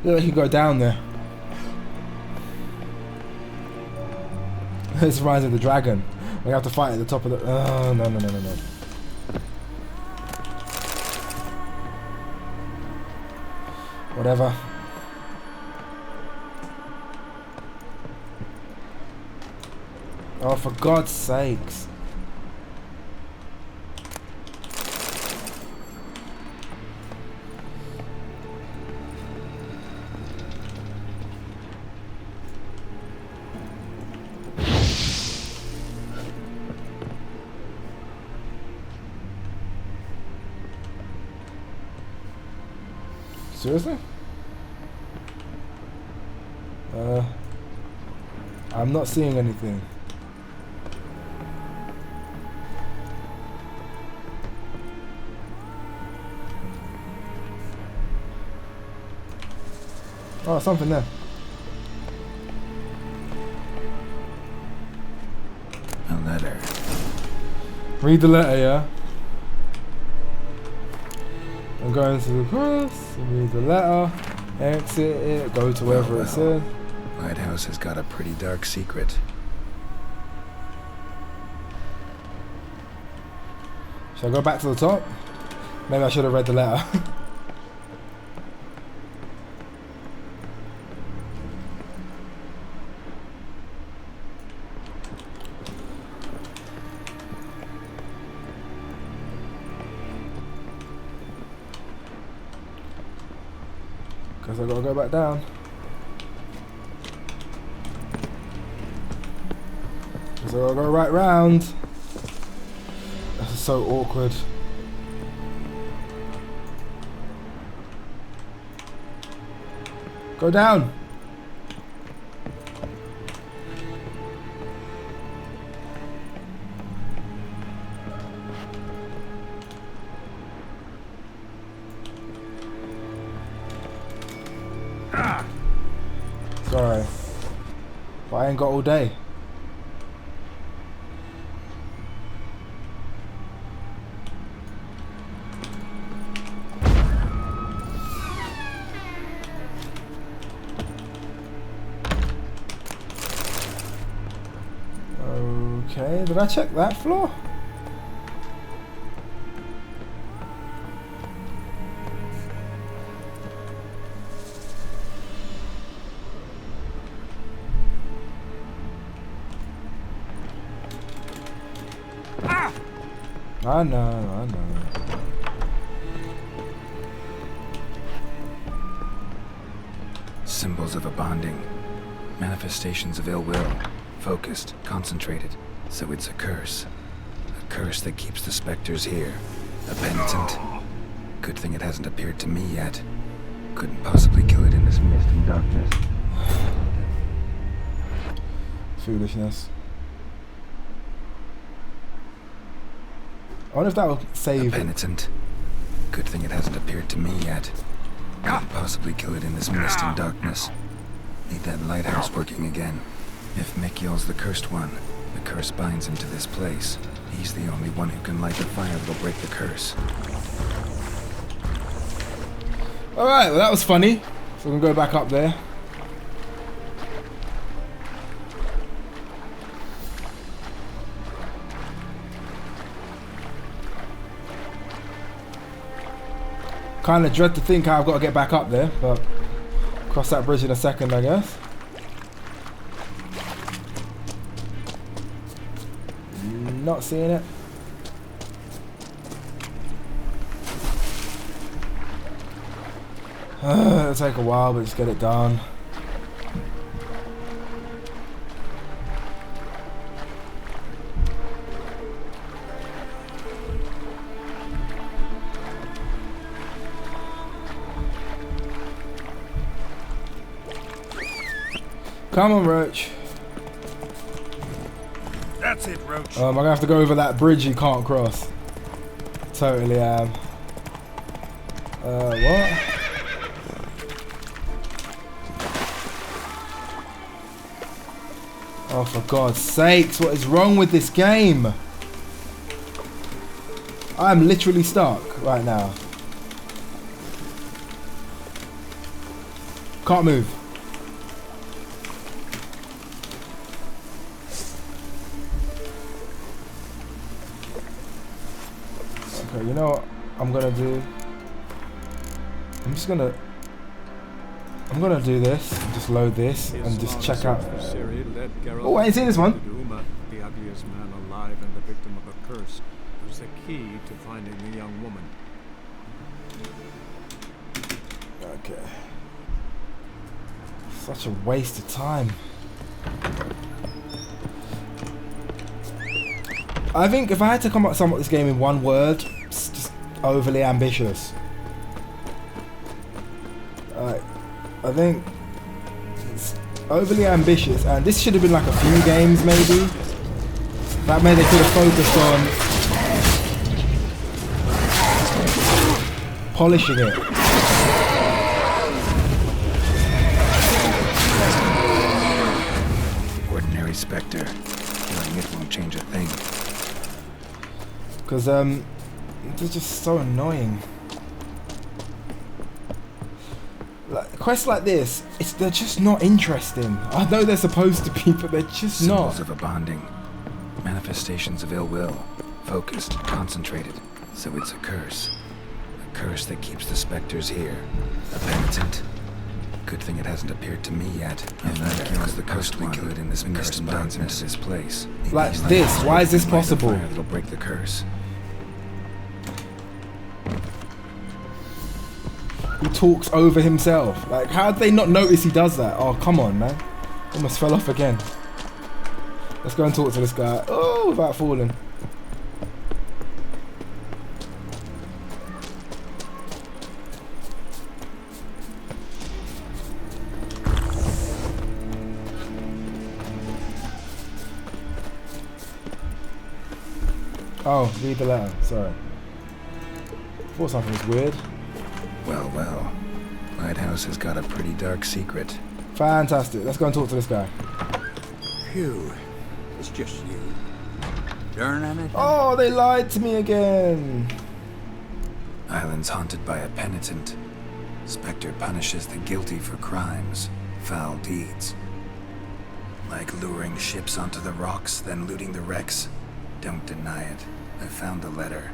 Look, you can go down there. This reminds me of the dragon. We have to fight at the top of the... Oh, no. Whatever. Oh, for God's sakes. Seriously? I'm not seeing anything. Oh, something there. A letter. Read the letter, yeah? I'm going to the cross, read the letter, exit it, go to wherever it said. Lighthouse has got a pretty dark secret. Should I go back to the top? Maybe I should have read the letter. Guess I gotta go back down. Guess I gotta go right round. This is so awkward. Go down. Sorry, but I ain't got all day. Okay, did I check that floor? I know. Symbols of a bonding. Manifestations of ill will. Focused, concentrated. So it's a curse. A curse that keeps the specters here. A penitent. Good thing it hasn't appeared to me yet. Couldn't possibly kill it in this mist and darkness. Foolishness. I wonder if that will save. A penitent. Good thing it hasn't appeared to me yet. Couldn't possibly kill it in this mist and darkness. Need that lighthouse working again. If Mikyol's the cursed one, the curse binds him to this place. He's the only one who can light the fire that'll break the curse. Alright, well that was funny. So we're gonna go back up there. Kind of dread to think how I've got to get back up there, but cross that bridge in a second, I guess. Not seeing it. It'll take a while, but just get it done. Come on, Roach. That's it, Roach. I'm gonna have to go over that bridge you can't cross. Totally am. What? Oh, for God's sakes, what is wrong with this game? I'm literally stuck right now. Can't move. Okay, you know what I'm gonna do? I'm just gonna I'm gonna do this, just load this, and just check out. Oh, I ain't seen this one. The ugliest man alive and the victim of a curse was the key to finding the young woman. Okay. Such a waste of time. I think if I had to sum up this game in one word, it's just overly ambitious. I think it's overly ambitious, and this should have been like a few games maybe. That way they could have focused on polishing it. Ordinary Spectre. Killing it won't change a thing. Because they're just so annoying. Quests like this, they're just not interesting. I know they're supposed to be, but they're just Symbols not. of a bonding. Manifestations of ill will. Focused, concentrated. So it's a curse. A curse that keeps the specters here. A penitent. Good thing it hasn't appeared to me yet. And that kills the cursed one good in this mist and bounds into this place. Like this, why is this possible? That'll break the curse. He talks over himself. Like, how did they not notice he does that? Oh, come on, man. Almost fell off again. Let's go and talk to this guy. Oh, without falling. Oh, read the letter. Sorry. Thought something was weird. Well, well. Lighthouse has got a pretty dark secret. Fantastic. Let's go and talk to this guy. Phew. It's just you. Learn anything? Oh, they lied to me again. Island's haunted by a penitent. Spectre punishes the guilty for crimes, foul deeds. Like luring ships onto the rocks, then looting the wrecks. Don't deny it. I found the letter.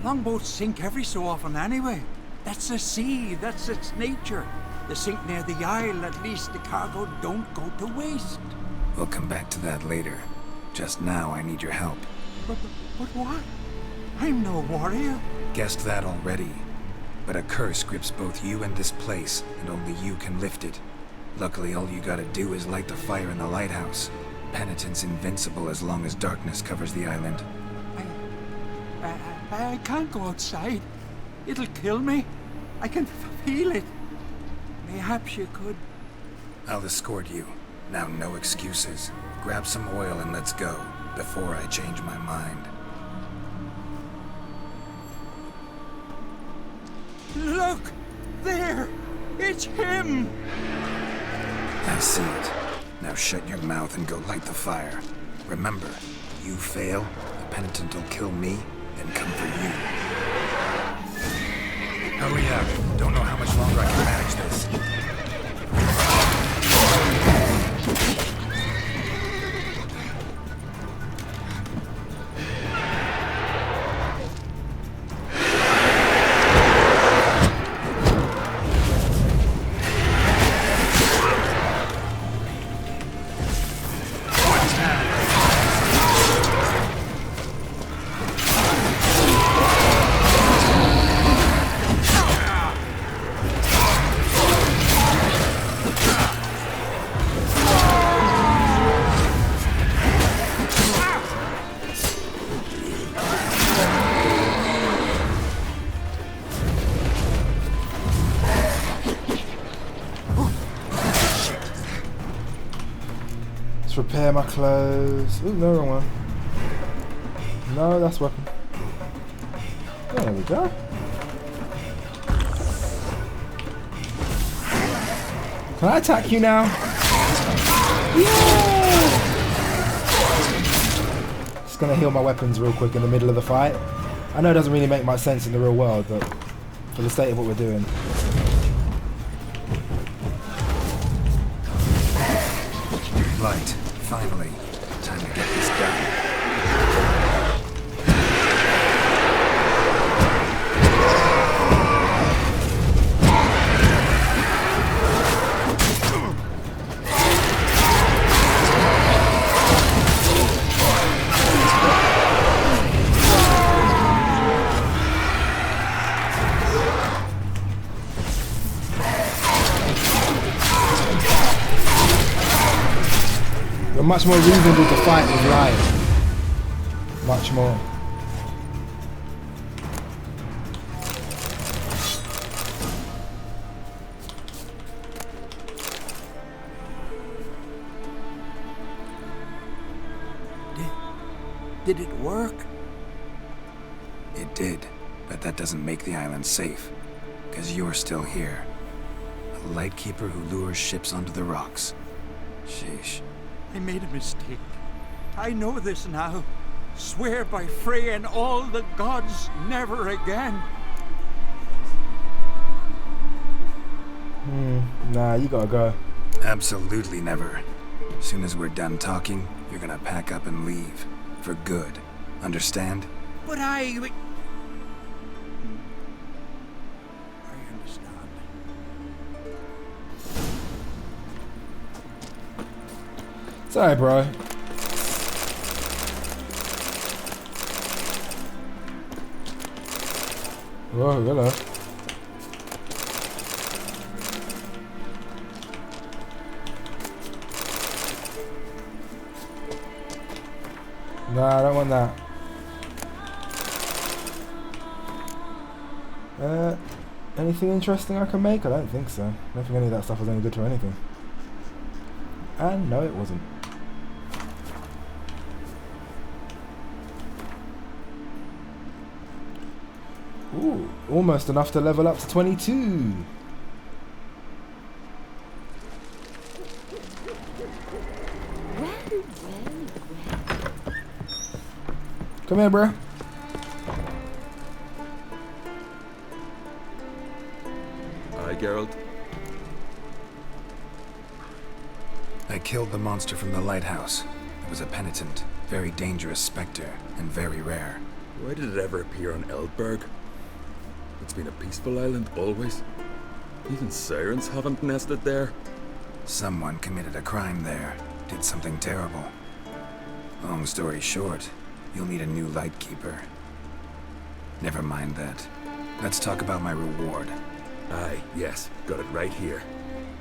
Longboats sink every so often anyway. That's the sea, that's its nature. They sink near the isle, at least the cargo don't go to waste. We'll come back to that later. Just now, I need your help. But what? I'm no warrior. Guessed that already. But a curse grips both you and this place, and only you can lift it. Luckily, all you gotta do is light the fire in the lighthouse. Penitent's invincible as long as darkness covers the island. I can't go outside. It'll kill me. I can feel it. Perhaps you could. I'll escort you. Now, no excuses. Grab some oil and let's go, before I change my mind. Look! There! It's him! I see it. Now shut your mouth and go light the fire. Remember, you fail, the penitent will kill me, then come for you. Hurry up. Don't know how much longer I can manage this. Repair my clothes. Ooh, no, wrong one. No, that's weapon. There we go. Can I attack you now? Yeah! Just gonna heal my weapons real quick in the middle of the fight. I know it doesn't really make much sense in the real world, but for the state of what we're doing. Light. Finally. Time to get this done. much more reasonable to fight with light. Much more. Did it work? It did, but that doesn't make the island safe. Because you're still here. A lightkeeper who lures ships onto the rocks. Sheesh. I made a mistake. I know this now. Swear by Frey and all the gods, never again. Nah, you gotta go. Absolutely never. As soon as we're done talking, you're gonna pack up and leave. For good. Understand? But I understand. Sorry, bro. Whoa, hello. Nah, I don't want that. Anything interesting I can make? I don't think so. I don't think any of that stuff was any good to anything. And no, it wasn't. Ooh, almost enough to level up to 22. Come here, bro. Aye, Geralt. I killed the monster from the lighthouse. It was a penitent, very dangerous specter, and very rare. Why did it ever appear on Eldberg? It's been a peaceful island always. Even sirens haven't nested there. Someone committed a crime there. Did something terrible. Long story short, you'll need a new lightkeeper. Never mind that. Let's talk about my reward. Aye, yes, got it right here.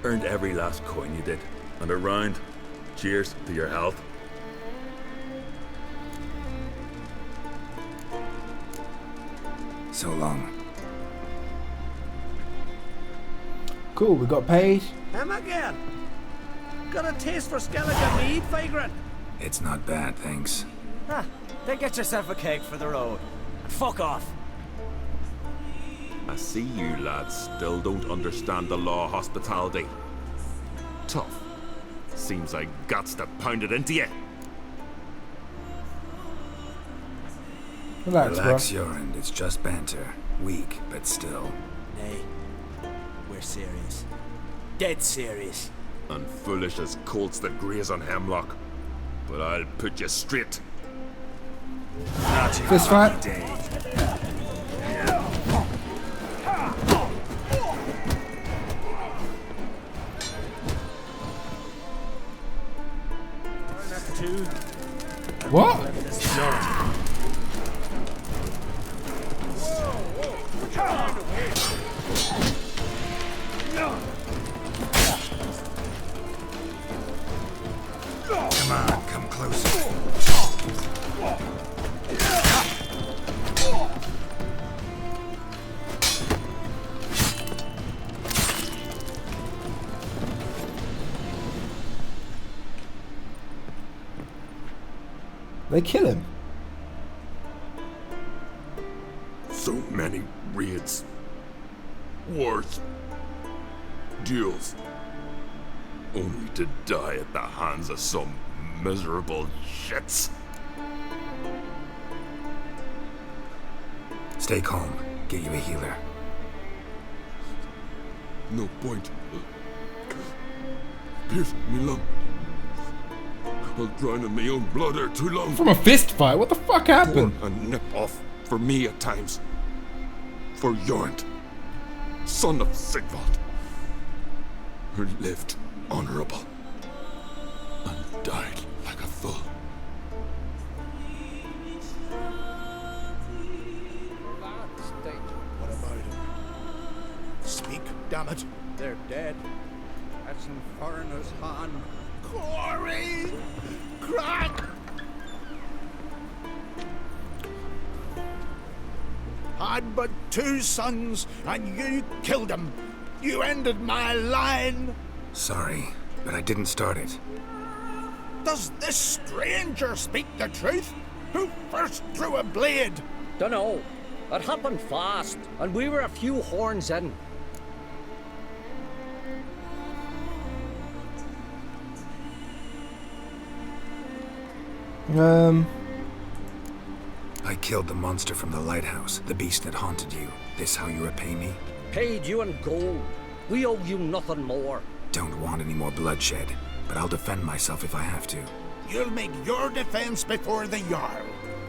Earned every last coin you did. And a round. Cheers to your health. So long. Cool, we got paid. Him again. Got a taste for Skellige mead, vagrant? It's not bad, thanks. Ah, then get yourself a keg for the road. And fuck off. I see you lads still don't understand the law of hospitality. Tough. Seems like guts to pound it into you. Relax, your end. It's just banter. Weak, but still. Nay. We're serious. Dead serious. And foolish as colts that graze on hemlock. But I'll put you straight. Fist fight. What? Come on, come closer. They kill him. So many raids. Wars. Duels. Only to die at the hands of some miserable shits. Stay calm. Get you a healer. No point. Pierce me lung. I'll drown in my own blood ere too long. From a fist fight? What the fuck happened? Pour a nip off for me at times. For Jornt, son of Sigvald, who lived honorable and died like a fool. What about him? Speak, damn it. They're dead. That's in foreigners' hand. Quarry! Crack! Had but 2 sons, and you killed them. You ended my line. Sorry, but I didn't start it. Does this stranger speak the truth? Who first drew a blade? Dunno. It happened fast, and we were a few horns in. I killed the monster from the lighthouse, the beast that haunted you. This how you repay me? Paid you in gold. We owe you nothing more. Don't want any more bloodshed, but I'll defend myself if I have to. You'll make your defense before the Jarl.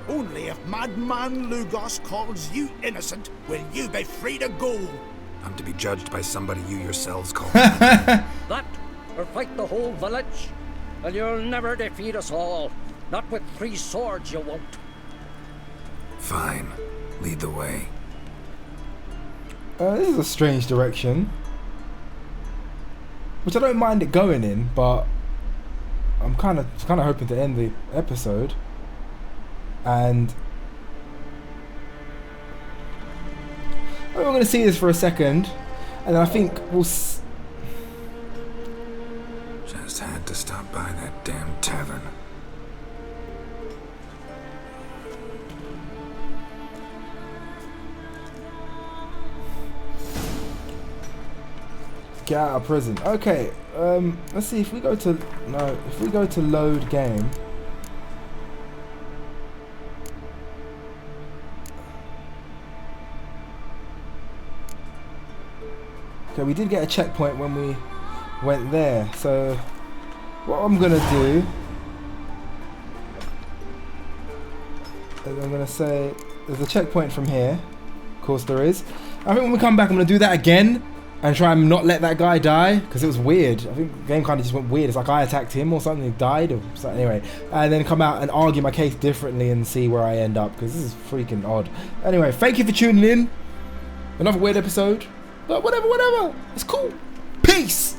Only if Madman Lugos calls you innocent will you be free to go. I'm to be judged by somebody you yourselves call. That, or fight the whole village, and you'll never defeat us all. Not with 3 swords, you won't. Fine. Lead the way. This is a strange direction, which I don't mind it going in, but I'm kind of hoping to end the episode. And we're going to see this for a second, and then I think we'll. Just had to stop by that damn tavern. Get out of prison. Okay, let's see if we go to load game. Okay, we did get a checkpoint when we went there. So what I'm gonna do is I'm gonna say there's a checkpoint from here. Of course there is. I think when we come back, I'm gonna do that again and try and not let that guy die, because it was weird. I think the game kind of just went weird. It's like I attacked him or something, he died or something. Anyway, and then come out and argue my case differently and see where I end up, because this is freaking odd. Anyway, thank you for tuning in. Another weird episode, but whatever. It's cool. Peace.